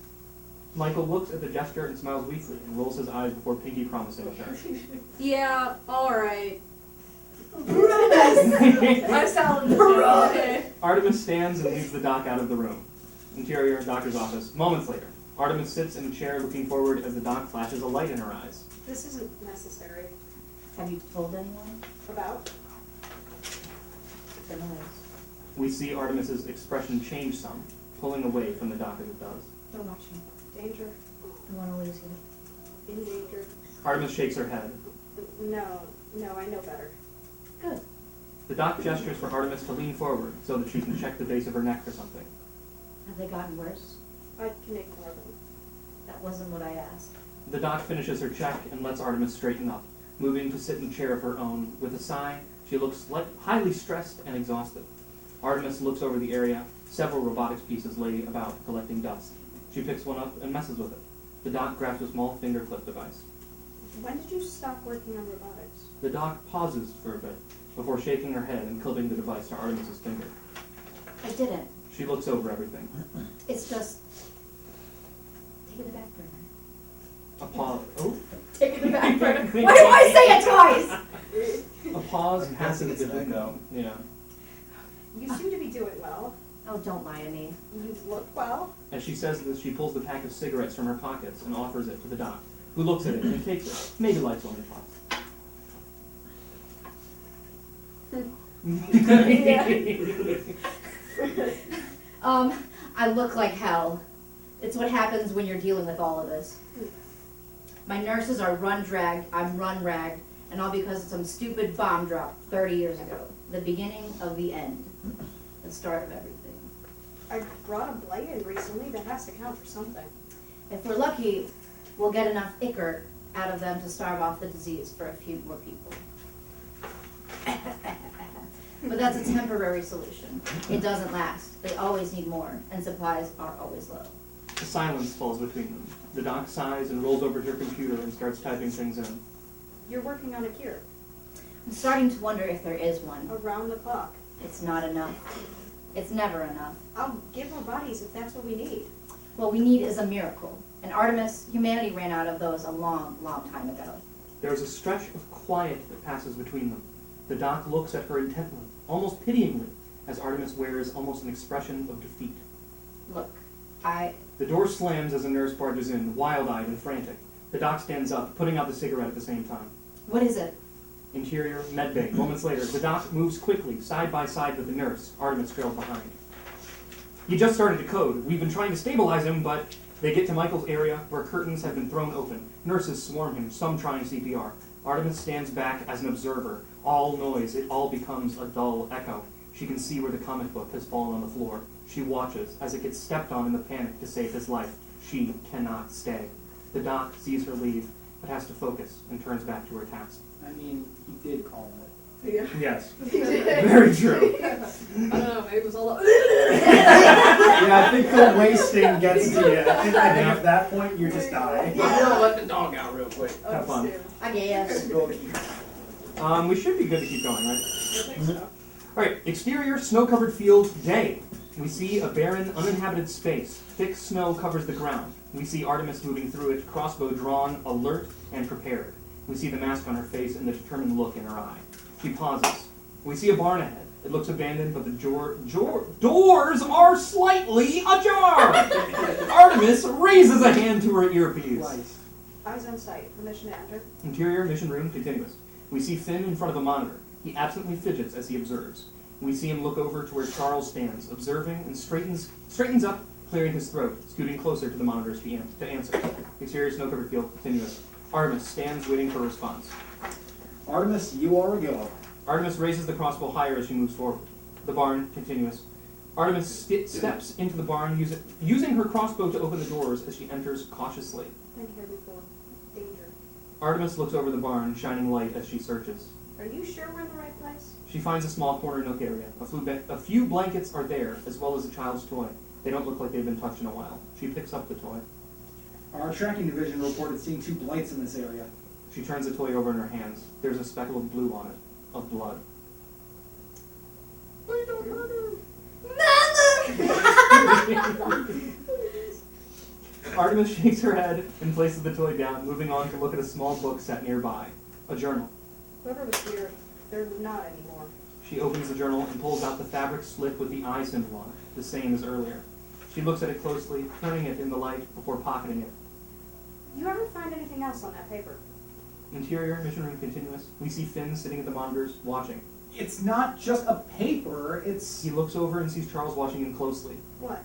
Michael looks at the gesture and smiles weakly and rolls his eyes before Pinky promising a turn. Yeah, alright. I sound Okay. Artemis stands and leads the doc out of the room. Interior, doctor's office. Moments later, Artemis sits in a chair looking forward as the doc flashes a light in her eyes. This isn't necessary. Have you told anyone? About? The noise. We see Artemis's expression change some, pulling away from the doc as it does. Don't watch me. Danger. I want to lose you. In danger. Artemis shakes her head. No, I know better. Good. The doc gestures for Artemis to lean forward so that she can check the base of her neck for something. Have they gotten worse? I can ignore them. That wasn't what I asked. The doc finishes her check and lets Artemis straighten up, moving to sit in a chair of her own. With a sigh, she looks highly stressed and exhausted. Artemis looks over the area. Several robotics pieces lay about, collecting dust. She picks one up and messes with it. The doc grabs a small finger clip device. When did you stop working on robotics? The doc pauses for a bit before shaking her head and clipping the device to Artemis's finger. I didn't. She looks over everything. It's just... Take it to the back burner. A pause. Oh. Take it to the back burner. Why do I say it twice? A pause passes the echo. Yeah. You seem to be doing well. Oh, don't lie to me. You look well. As she says this, she pulls the pack of cigarettes from her pockets and offers it to the doc, who looks at it and takes it. Maybe lights only pause. I look like hell. It's what happens when you're dealing with all of this. My nurses are run-dragged, I'm run-ragged, and all because of some stupid bomb drop 30 years ago. The beginning of the end. The start of everything. I brought a blight in recently that has to count for something. If we're lucky, we'll get enough ichor out of them to starve off the disease for a few more people. But that's a temporary solution. It doesn't last. They always need more, and supplies are always low. A silence falls between them. The doc sighs and rolls over to her computer and starts typing things in. You're working on a cure. I'm starting to wonder if there is one. Around the clock. It's not enough. It's never enough. I'll give more bodies if that's what we need. What we need is a miracle. And Artemis, humanity ran out of those a long, long time ago. There is a stretch of quiet that passes between them. The doc looks at her intently, almost pityingly, as Artemis wears almost an expression of defeat. Look, The door slams as a nurse barges in, wild-eyed and frantic. The doc stands up, putting out the cigarette at the same time. What is it? Interior, medbay. Moments later, the doc moves quickly, side by side with the nurse. Artemis trails behind. He just started to code. We've been trying to stabilize him, but they get to Michael's area, where curtains have been thrown open. Nurses swarm him, some trying CPR. Artemis stands back as an observer. All noise, it all becomes a dull echo. She can see where the comic book has fallen on the floor. She watches as it gets stepped on in the panic to save his life. She cannot stay. The doc sees her leave, but has to focus and turns back to her task. I mean, he did call it. Yeah. Yes. Very true. I don't know, maybe it was all Yeah, I think the wasting gets to you. I think at that point you just die. I'm gonna let the dog out real quick. Have fun. I guess. We should be good to keep going, right? I think so. Alright, exterior, snow-covered field, day. We see a barren, uninhabited space. Thick snow covers the ground. We see Artemis moving through it, crossbow drawn, alert, and prepared. We see the mask on her face and the determined look in her eye. She pauses, We see a barn ahead. It looks abandoned, but the doors are slightly ajar. Artemis raises a hand to her earpiece. Eyes on sight. Permission to enter. Interior mission room continuous. We see Finn in front of a monitor. He absently fidgets as he observes. We see him look over to where Charles stands, observing, and straightens up, clearing his throat, scooting closer to the monitors to answer. Exterior snow-covered field continuous. Artemis stands waiting for a response. Artemis, you are a go. Artemis raises the crossbow higher as she moves forward. The barn continuous. Artemis steps into the barn, using her crossbow to open the doors as she enters cautiously. Been here before. Danger. Artemis looks over the barn, shining light as she searches. Are you sure we're in the right place? She finds a small corner nook area. A few blankets are there, as well as a child's toy. They don't look like they've been touched in a while. She picks up the toy. Our tracking division reported seeing 2 blights in this area. She turns the toy over in her hands. There's a speckle of blue on it, of blood. Artemis shakes her head and places the toy down, moving on to look at a small book set nearby. A journal. Whoever was here, they're not anymore. She opens the journal and pulls out the fabric slip with the eye symbol on it, the same as earlier. She looks at it closely, turning it in the light before pocketing it. You ever find anything else on that paper? Interior mission room continuous. We see Finn sitting at the monitors, watching. It's not just a paper, it's... He looks over and sees Charles watching him closely. What?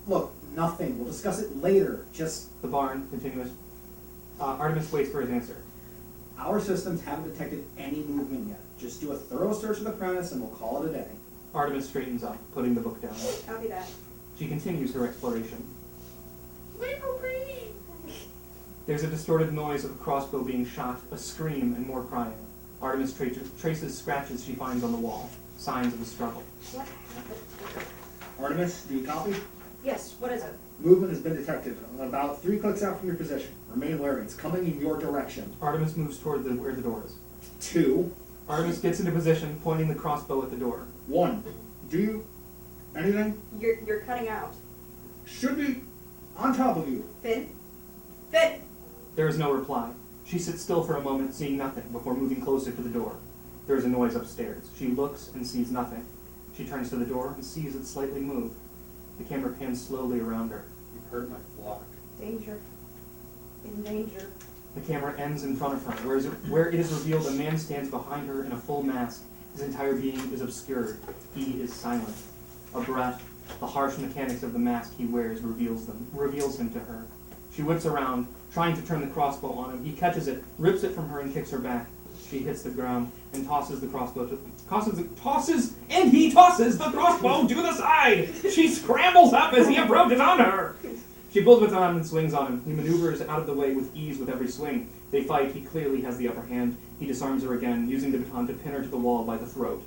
Look, nothing. We'll discuss it later. Just... The barn continuous. Artemis waits for his answer. Our systems haven't detected any movement yet. Just do a thorough search of the premise and we'll call it a day. Artemis straightens up, putting the book down. Copy that. She continues her exploration. There's a distorted noise of a crossbow being shot, a scream, and more crying. Artemis traces scratches she finds on the wall, signs of a struggle. What happened? Artemis, do you copy? Yes, what is it? Movement has been detected. About 3 clicks out from your position. Remain wary. It's coming in your direction. Artemis moves toward where the door is. 2. Artemis gets into position, pointing the crossbow at the door. 1. Do you... anything? You're cutting out. Should be on top of you. Finn? Finn! There is no reply. She sits still for a moment, seeing nothing, before moving closer to the door. There is a noise upstairs. She looks and sees nothing. She turns to the door and sees it slightly move. The camera pans slowly around her. You heard my flock. Danger. In danger. The camera ends in front of her, where it is revealed a man stands behind her in a full mask. His entire being is obscured. He is silent. A breath, the harsh mechanics of the mask he wears reveals him to her. She whips around, trying to turn the crossbow on him. He catches it, rips it from her, and kicks her back. She hits the ground and tosses the crossbow he tosses the crossbow to the side. She scrambles up as he approaches on her. She pulls the baton and swings on him. He maneuvers out of the way with ease with every swing. They fight. He clearly has the upper hand. He disarms her again, using the baton to pin her to the wall by the throat.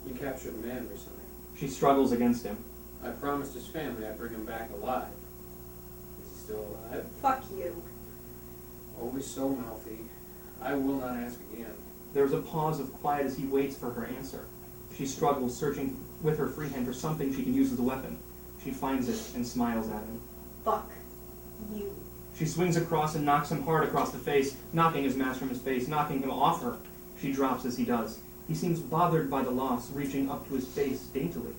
You captured a man recently. She struggles against him. I promised his family I'd bring him back alive. Is he still alive? Fuck you. Always so mouthy. I will not ask again. There is a pause of quiet as he waits for her answer. She struggles, searching with her free hand for something she can use as a weapon. She finds it and smiles at him. Fuck you. She swings across and knocks him hard across the face, knocking his mask from his face, knocking him off her. She drops as he does. He seems bothered by the loss, reaching up to his face daintily.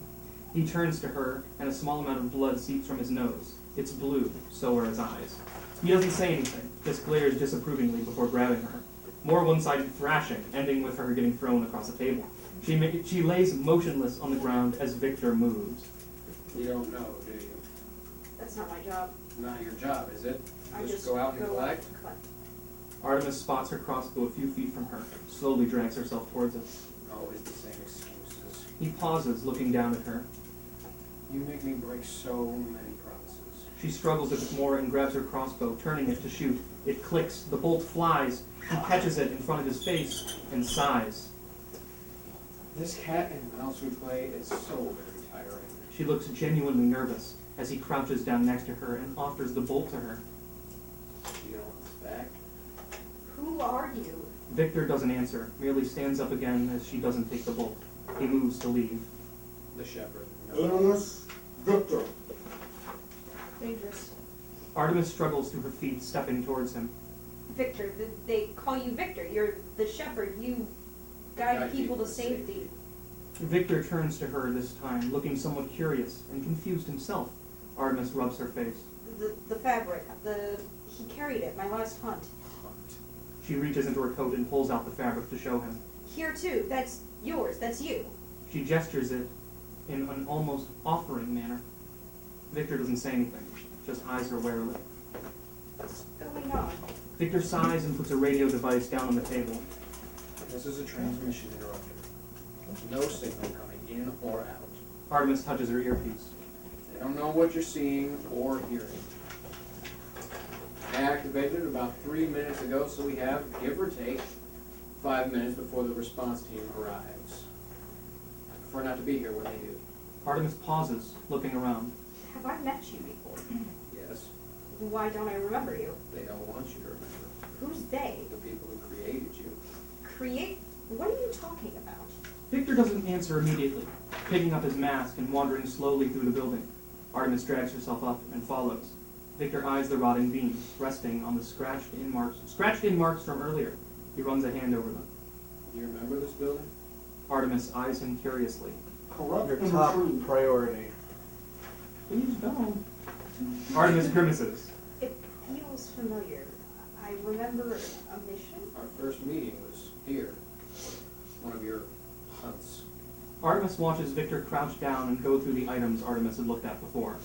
He turns to her, and a small amount of blood seeps from his nose. It's blue, so are his eyes. He doesn't say anything, just glares disapprovingly before grabbing her. More one-sided thrashing, ending with her getting thrown across the table. She lays motionless on the ground as Victor moves. You don't know, do you? That's not my job. Not your job, is it? I Just go out and collect? Artemis spots her crossbow a few feet from her, slowly drags herself towards it. Always the same excuses. He pauses, looking down at her. You make me break so many promises. She struggles a bit more and grabs her crossbow, turning it to shoot. It clicks, the bolt flies. He catches it in front of his face and sighs. This cat and mouse we play is so very tiring. She looks genuinely nervous as he crouches down next to her and offers the bolt to her. You don't want this back? Who are you? Victor doesn't answer, merely stands up again as she doesn't take the bolt. He moves to leave. The shepherd. Victor. Dangerous. Artemis struggles to her feet, stepping towards him. Victor, they call you Victor. You're the shepherd. You guide people to safety. Victor turns to her this time, looking somewhat curious and confused himself. Artemis rubs her face. The fabric, he carried it, my last hunt. She reaches into her coat and pulls out the fabric to show him. Here too, that's yours, that's you. She gestures it in an almost offering manner. Victor doesn't say anything, just eyes her warily. What's going on? Victor sighs and puts a radio device down on the table. This is a transmission interrupter. There's no signal coming in or out. Artemis touches her earpiece. They don't know what you're seeing or hearing. I activated it about 3 minutes ago, so we have, give or take, 5 minutes before the response team arrives. I prefer not to be here when they do. Artemis pauses, looking around. Have I met you before? Yes, Why don't I remember you? they don't want you to remember. Who's they? The people who created you. Create? What are you talking about? Victor doesn't answer immediately, picking up his mask and wandering slowly through the building. Artemis drags herself up and follows. Victor eyes the rotting beams, resting on the scratched-in marks from earlier. He runs a hand over them. Do you remember this building? Artemis eyes him curiously. Corrupt Your and top true. priority. Please don't. Artemis grimaces. It feels familiar. I remember a mission. Our first meeting was here. One of your hunts. Artemis watches Victor crouch down and go through the items Artemis had looked at before.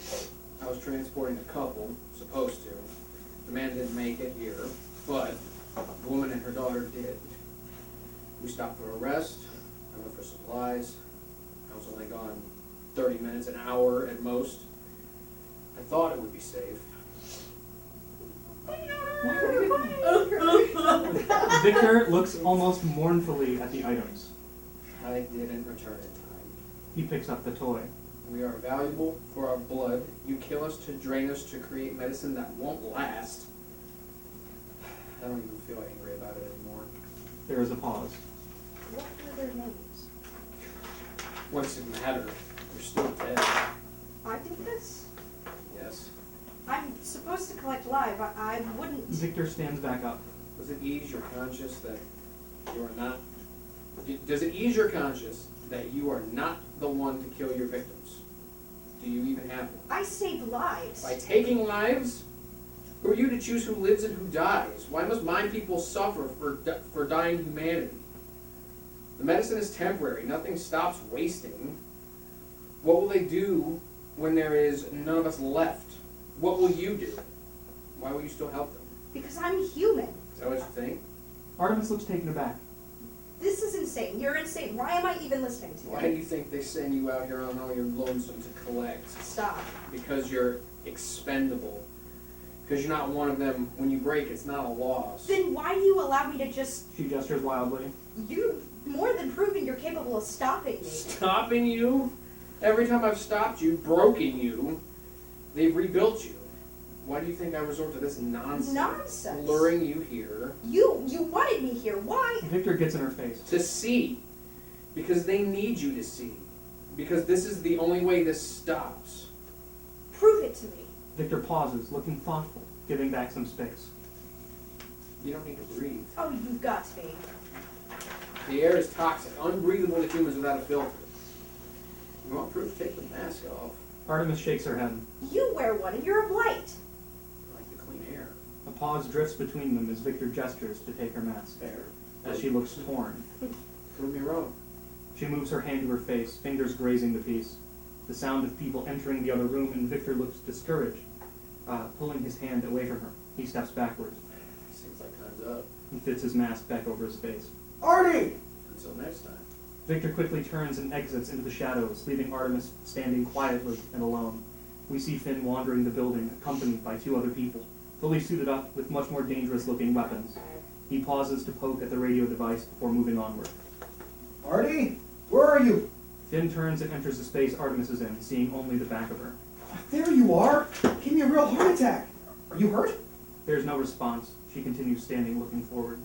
I was transporting a couple, supposed to. The man didn't make it here, but the woman and her daughter did. We stopped for a rest. I went for supplies. I was only gone 30 minutes, an hour at most. I thought it would be safe. Victor looks almost mournfully at the items. I didn't return in time. He picks up the toy. We are valuable for our blood. You kill us to drain us to create medicine that won't last. I don't even feel angry about it anymore. There is a pause. What were their names? What does it matter? You're still dead. I did this? Yes. I'm supposed to collect live. I wouldn't. Victor stands back up. Does it ease your conscience that you are not? Does it ease your conscience that you are not the one to kill your victims? Do you even have one? I saved lives. By taking lives? Who are you to choose who lives and who dies? Why must my people suffer for dying humanity? The medicine is temporary. Nothing stops wasting. What will they do when there is none of us left? What will you do? Why will you still help them? Because I'm human. Is that what you think? Artemis looks taken aback. This is insane. You're insane. Why am I even listening to you? Why do you think they send you out here on all your lonesome to collect? Stop. Because you're expendable. Because you're not one of them. When you break, it's not a loss. Then why do you allow me to just... She gestures wildly. You more than proven you're capable of stopping me. Stopping you? Every time I've stopped you, broken you, they've rebuilt you. Why do you think I resort to this nonsense? Nonsense. Luring you here You wanted me here. Why? Victor gets in her face. to see. Because they need you to see. Because this is the only way this stops. Prove it to me. Victor pauses, looking thoughtful, giving back some space. You don't need to breathe. Oh, you've got to be. The air is toxic, unbreathable to humans without a filter. You want proof? Take the mask off. Artemis shakes her head. You wear one and you're a blight. I like the clean air. A pause drifts between them as Victor gestures to take her mask, Fair. as she looks torn. Prove me wrong. She moves her hand to her face, fingers grazing the piece. The sound of people entering the other room, and Victor looks discouraged, pulling his hand away from her. He steps backwards. Seems like time's up. He fits his mask back over his face. Artie! Until next time. Victor quickly turns and exits into the shadows, leaving Artemis standing quietly and alone. We see Finn wandering the building, accompanied by two other people, fully suited up with much more dangerous-looking weapons. He pauses to poke at the radio device before moving onward. Artie? Where are you? Finn turns and enters the space Artemis is in, seeing only the back of her. There you are! Gave me a real heart attack. Are you hurt? There's no response. She continues standing, looking forward.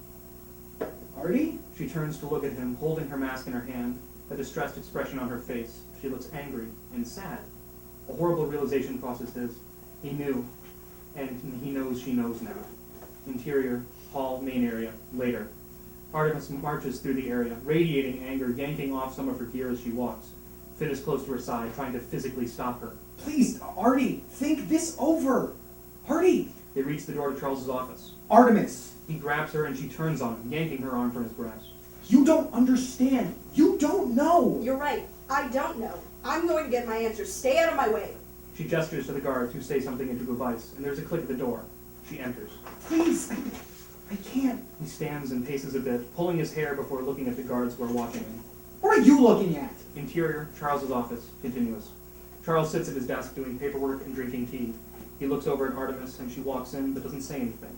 Artie? She turns to look at him, holding her mask in her hand, a distressed expression on her face. She looks angry and sad. A horrible realization crosses his. He knew, and he knows she knows now. Interior, hall, main area, later. Artemis marches through the area, radiating anger, yanking off some of her gear as she walks. Finn is close to her side, trying to physically stop her. Please, Artie, think this over. Artie! They reach the door to Charles's office. Artemis, He grabs her and she turns on him, yanking her arm from his grasp. you don't understand. You don't know. You're right. I don't know. I'm going to get my answers. Stay out of my way. She gestures to the guards who say something into a device, and there's a click at the door. She enters. Please, I can't. He stands and paces a bit, pulling his hair before looking at the guards who are watching him. What are you looking at? Interior, Charles's office, continuous. Charles sits at his desk doing paperwork and drinking tea. He looks over at Artemis and she walks in but doesn't say anything.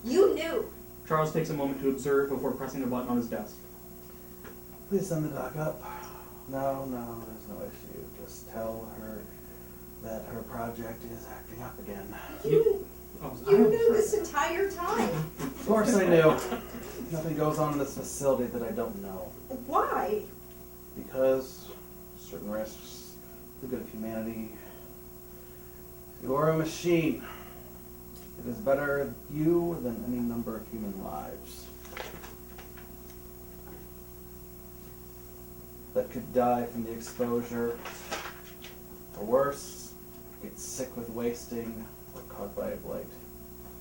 You knew. Charles takes a moment to observe before pressing a button on his desk. Please send the doc up. No, there's no issue. Just tell her that her project is acting up again. You knew this entire time. Of course I knew. Nothing goes on in this facility that I don't know. Why? Because certain risks, the good of humanity. You're a machine. It is better you than any number of human lives that could die from the exposure, or worse, get sick with wasting or caught by a blight.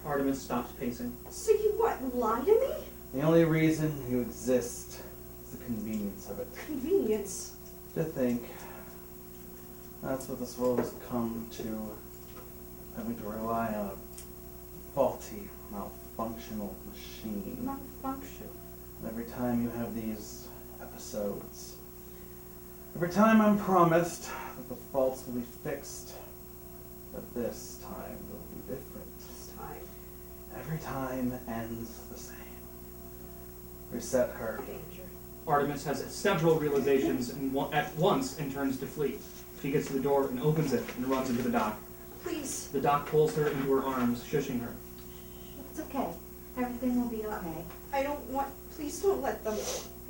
Artemis stops pacing. So you what, lie to me? The only reason you exist is the convenience of it. Convenience. To think that's what this world has come to, having to rely on a faulty, malfunctional machine. Malfunction. And every time you have these episodes, every time I'm promised that the faults will be fixed, but this time will be different. This time. Every time ends the same. Reset her. Danger. Artemis has several realizations at once and turns to flee. She gets to the door and opens it and runs into the dock. Please. The dock pulls her into her arms, shushing her. It's okay. Everything will be okay. I don't want. Please don't let them.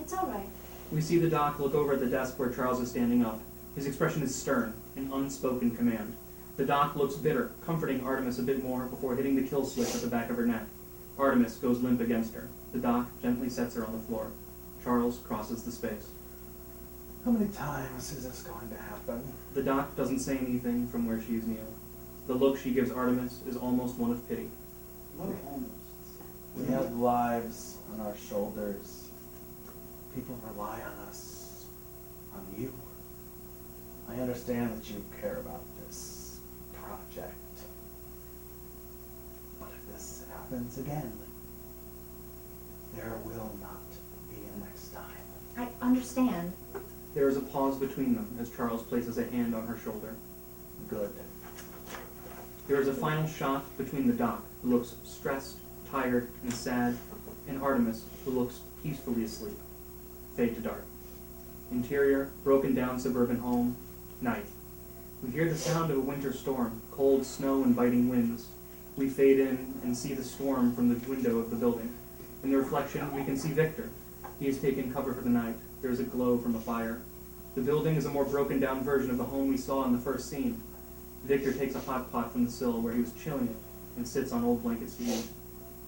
It's all right. We see the doc look over at the desk where Charles is standing up. His expression is stern, an unspoken command. The doc looks bitter, comforting Artemis a bit more before hitting the kill switch at the back of her neck. Artemis goes limp against her. The doc gently sets her on the floor. Charles crosses the space. How many times is this going to happen? The doc doesn't say anything from where she is kneeling. The look she gives Artemis is almost one of pity. What almost? We have lives on our shoulders. People rely on us, on you. I understand that you care about this project. But if this happens again, there will not be a next time. I understand. There is a pause between them as Charles places a hand on her shoulder. Good. There is a final shot between the doc, who looks stressed, tired, and sad, and Artemis, who looks peacefully asleep. Fade to dark. Interior, broken down suburban home, night. We hear the sound of a winter storm, cold snow and biting winds. We fade in and see the storm from the window of the building. In the reflection, we can see Victor. He has taken cover for the night. There is a glow from a fire. The building is a more broken down version of the home we saw in the first scene. Victor takes a hot pot from the sill where he was chilling it and sits on old blankets to eat.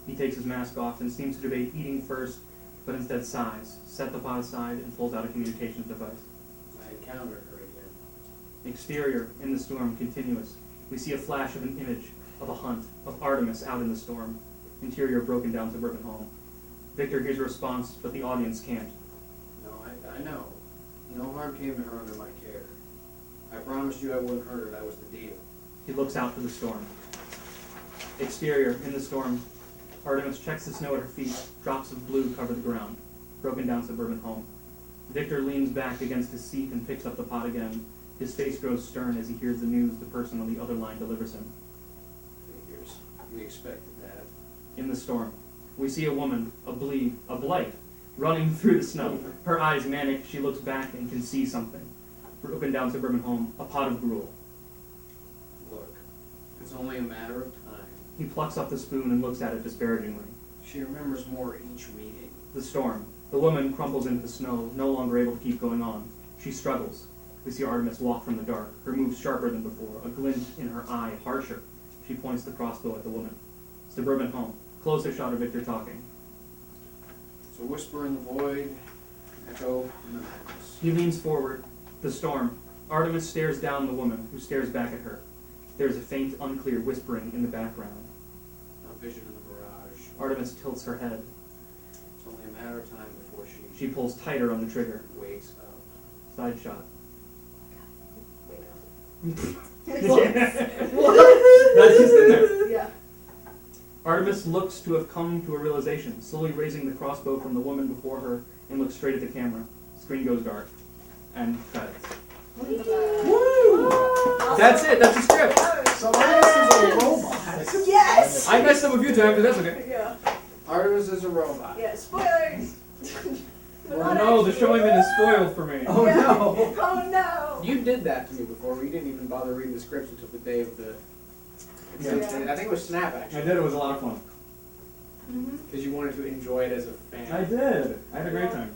He takes his mask off and seems to debate eating first, but instead sighs, set the pot aside, and pulls out a communications device. I encountered her again. Exterior, in the storm, continuous. We see a flash of an image of a hunt, of Artemis out in the storm. Interior, broken down suburban home. Victor gives a response, but the audience can't. No, I know. No harm came to her under my care. I promised you I wouldn't hurt her, that was the deal. He looks out to the storm. Exterior, in the storm, Artemis checks the snow at her feet. Drops of blue cover the ground. Broken down suburban home. Victor leans back against his seat and picks up the pot again. His face grows stern as he hears the news the person on the other line delivers him. Figures. We expected that. In the storm, we see a woman, a blight, running through the snow. Her eyes manic, she looks back and can see something. Broken down suburban home, a pot of gruel. Look, it's only a matter of time. He plucks up the spoon and looks at it disparagingly. She remembers more each meeting. The storm. The woman crumples into the snow, no longer able to keep going on. She struggles. We see Artemis walk from the dark, her moves sharper than before, a glint in her eye harsher. She points the crossbow at the woman. Suburban home. Closer shot of Victor talking. It's a whisper in the void, echo in the madness. He leans forward. The storm. Artemis stares down the woman, who stares back at her. There's a faint, unclear whispering in the background. A vision in the barrage. Artemis tilts her head. It's only a matter of time before She pulls tighter on the trigger. wakes up. Side shot. What? That's just in there. Yeah. Artemis looks to have come to a realization, slowly raising the crossbow from the woman before her and looks straight at the camera. Screen goes dark. And credits. Woo! That's it. That's the script. So Artemis is a robot. Yes! I messed up a few times, but that's okay. Yeah. Artemis is a robot. Yeah, spoilers! Oh no, the showing is spoiled for me. Oh no. Oh no! You did that to me before, where you didn't even bother reading the script until the day of the... Yeah. I think it was Snap, I actually. did. It was a lot of fun. Because you wanted to enjoy it as a fan. I did. I had a great time.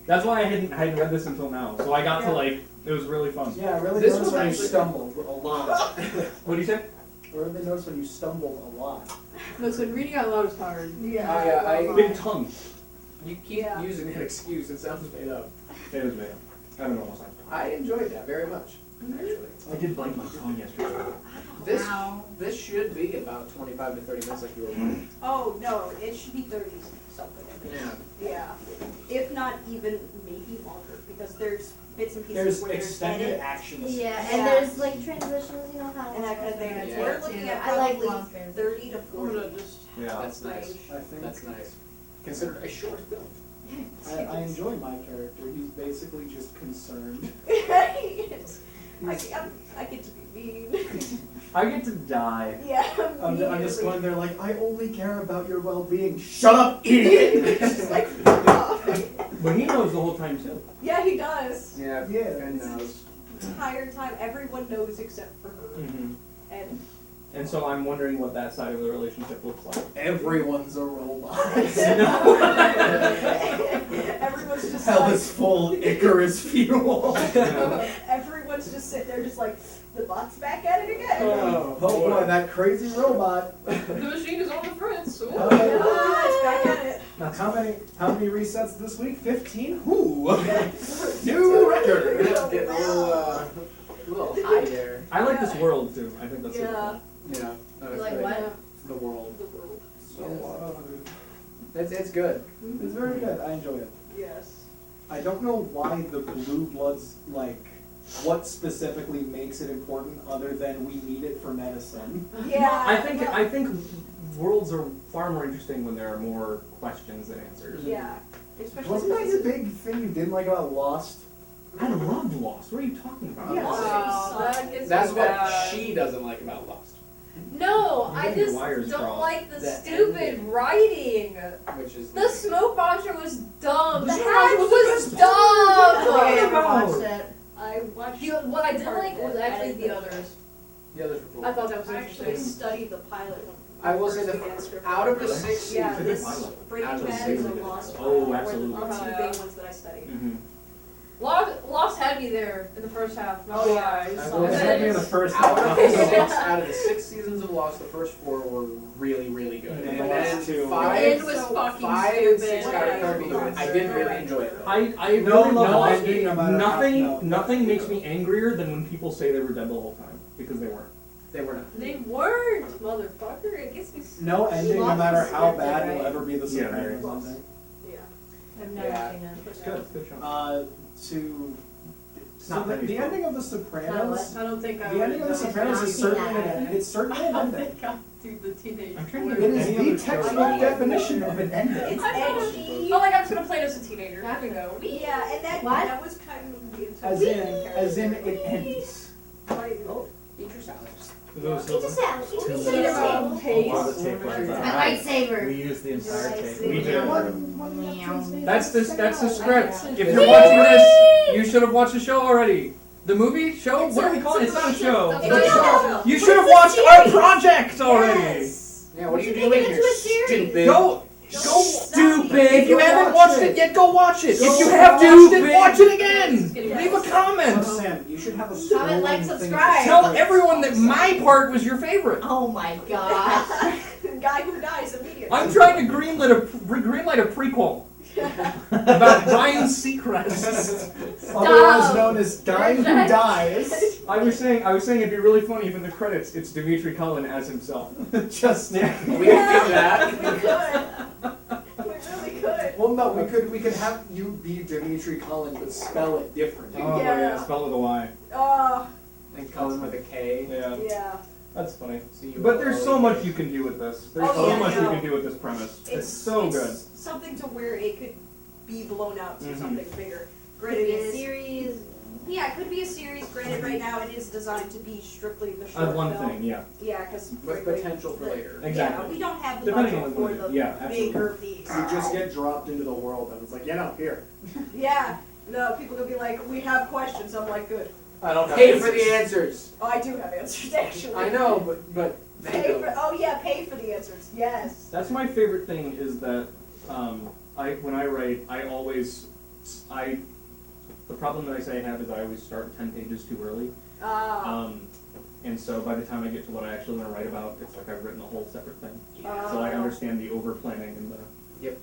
That's why I hadn't read this until now. So I got to like, it was really fun. Yeah, I really This noticed was when you actually- stumbled a lot. What do you say? I really noticed when you stumbled a lot. Listen, reading out loud is hard. Yeah. Oh, yeah, Big tongue. You keep Yeah. using that excuse, it sounds made up. It was bad. I don't know what's that. I enjoyed that very much, actually. I did bite my tongue yesterday. This should be about 25 to 30 minutes like you were wanting. Oh no, it should be 30 something. I think. Yeah. Yeah. If not even maybe longer, because there's bits and pieces There's where there's extended edit actions. Yeah, Yeah. and there's like transitions, you know how and that kind of thing. Yeah. We're looking at I like probably long transitions. 30 to I'm 40. gonna just. Yeah. That's nice. I think That's nice. Considered a short film. I enjoy my character. He's basically just concerned. I get to be mean. I get to die. Yeah. I'm just immediately. going there like, I only care about your well-being. Shut up, idiot! It's just like, fuck off. But he knows the whole time too. Yeah, he does. Yeah, Yeah. Ben knows. The entire time, everyone knows except for her. Mm-hmm. And And so I'm wondering what that side of the relationship looks like. Everyone's a robot. everyone's just Hell like, is full Icarus fuel. everyone's just sitting there just like, the bot's back at it again. Oh boy, that crazy robot. The machine is on the fritz. Ooh. Ah, it's back at it. How many resets this week? 15? Who? New record! We're gonna have to get a little high there. I like this world too. I think that's super Yeah. fun. Yeah. That's Like great. what? The world. The world. So, It's good. it's very good. I enjoy it. Yes. I don't know why the Blue Bloods, like, what specifically makes it important other than we need it for medicine. Yeah. I think worlds are far more interesting when there are more questions than answers. Yeah. Especially Wasn't that because your big thing you didn't like about Lost? I love Lost. What are you talking about? Yeah. Wow, that gets That's me what bad. she doesn't like about Lost. No, You I think the just wires don't crossed. like the The stupid ending. writing. Which is The smoke monster was dumb. The smoke hat monster was was the dumb. I never watched it. I watched. What I did part like was that actually added the others. The others were cool. I thought that was I actually interesting. studied the pilot. I will say first that weekend script. out of the Really? 6 Yeah, seasons, this out of Breaking the Bad six is a seasons. Lost. Oh, were the absolutely. two Yeah. big ones that I studied. Mm-hmm. Lost had me there in the first half. Not Oh, gonna yeah. lie. I It's will not- say it in is- the first out of the half. out of the 6 seasons of Lost, the first 4 were really, really good. And And the then last two- The 5, end was fucking 5 and 6 stupid. got a third good. I did really enjoy it though. I No- really love no Lost. ending, no matter Nothing how- no. nothing makes me angrier than when people say they were dead the whole time because they weren't. They were not. They weren't, motherfucker. It gets me. No ending, no Lost matter is how scripted, bad right? will ever be the Yeah, Sopranos. very I think. Yeah. I've never Yeah. seen it. It's good. It's a good show. To not so the Penny's ending of The No, Sopranos. I don't think I The ending of The would. Sopranos is not seen certainly that. it's certainly an I ending. think I'll do the teenage. I'm trying to It think is Any the other shows textbook like that? definition of an ending. It's edgy. Oh, like I was gonna play it as a teenager. Here we go. Yeah, and that What? that was kind of the As in it ends. Oh, eat your salad. Those- Eat a salad. Eat a Two salad. minutes. Taste. A lot of tape runs My out. lightsaber. We use the entire tape. We do. Meow. That's the script. If you're watching this, you should have watched the show already. The movie? Show? What do we call it? It's not a show. It's It's a show. You should have watched our project already. Yes. Yeah, what are you They doing make it here, into a series. stupid? Go stupid. If you Go haven't watch watched it. it yet, go watch it. Go If you have watch watched it. it, watch it again. Yes. Leave a comment. Sam, you should have a Comment, like, scrolling thing subscribe. to Tell separate everyone that songs. my part was your favorite. Oh my god. Guy who dies immediately. I'm trying to greenlight a prequel. about Ryan Seacrest. Otherwise known as Guy Who Dies. I was saying it'd be really funny if in the credits it's Dimitri Cullen as himself. Just We can do that. We could. We really could. well, no, we could have you be Dimitri Cullen, but spell it differently. Oh Yeah. spell with a Y. Oh, And Cullen with a K. Yeah, yeah. that's funny. C-U-L-L-E-K. But there's so much you can do with this. There's Oh, so yeah, much no. you can do with this premise. It's so good. Something to where it could be blown out to Mhm. something bigger. Could Granted, be it a is. series. Yeah, it could be a series. Granted, right now it is designed to be strictly the I short have one film. thing, yeah. Yeah, because With potential for later. Exactly. Yeah, we don't have the Depending budget on for the the yeah, absolutely. bigger piece. You just get dropped into the world, and it's like, yeah, no, here. Yeah. No, people could be like, we have questions. I'm like, good. I don't have Pay for the answers. Oh, I do have answers actually. I know, but they Pay don't. for. Oh yeah, pay for the answers. Yes. That's my favorite thing is that when I write, the problem that I say I have is I always start 10 pages too early. And so by the time I get to what I actually want to write about, it's like I've written a whole separate thing. So I understand the over planning and the.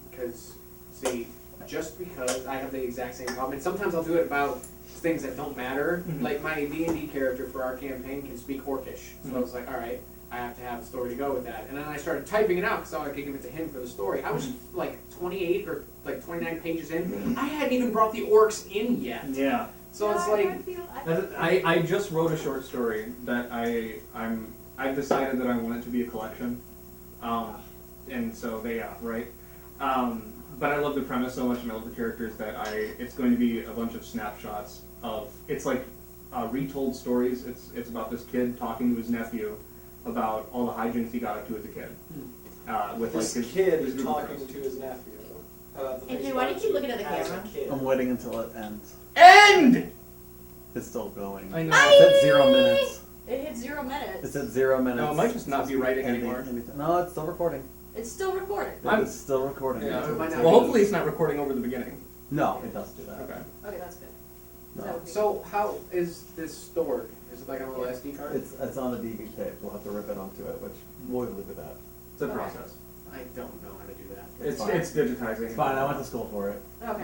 Because, see, just because I have the exact same problem, and sometimes I'll do it about things that don't matter. Mhm. Like my D&D character for our campaign can speak Orcish, so I was like, all right, I have to have a story to go with that. And then I started typing it out so I could give it to him for the story. I was like 28 or like 29 pages in. I hadn't even brought the orcs in yet. Yeah. So it's like, I just wrote a short story that I've decided that I want it to be a collection, and so right. But I love the premise so much and I love the characters that it's going to be a bunch of snapshots of it's like retold stories. It's about this kid talking to his nephew about all the hijinks he got up to as a kid. With This like his kid his is group of talking friends. to his nephew. About the things Andrew, he why do you got keep up looking to at the as a camera? kid. I'm waiting until it ends. End. It's still going. I know. It's at 0 minutes. It hit 0 minutes. It's at 0 minutes. No, it might just not be writing Ending anymore. anything. No, it's still recording. It's still recording. It's still recording. Yeah. Until it's Well, Well, hopefully it's not recording over the beginning. No, it doesn't do that. Okay. Okay, that's good. No. That would be so how is this stored? Is it like on a little SD card? It's on a DV tape. We'll have to rip it onto it, which we'll leave it at. It's a Okay. process. I don't know how to do that. It's fine. digitizing. It's fine. I went to school for it. Okay.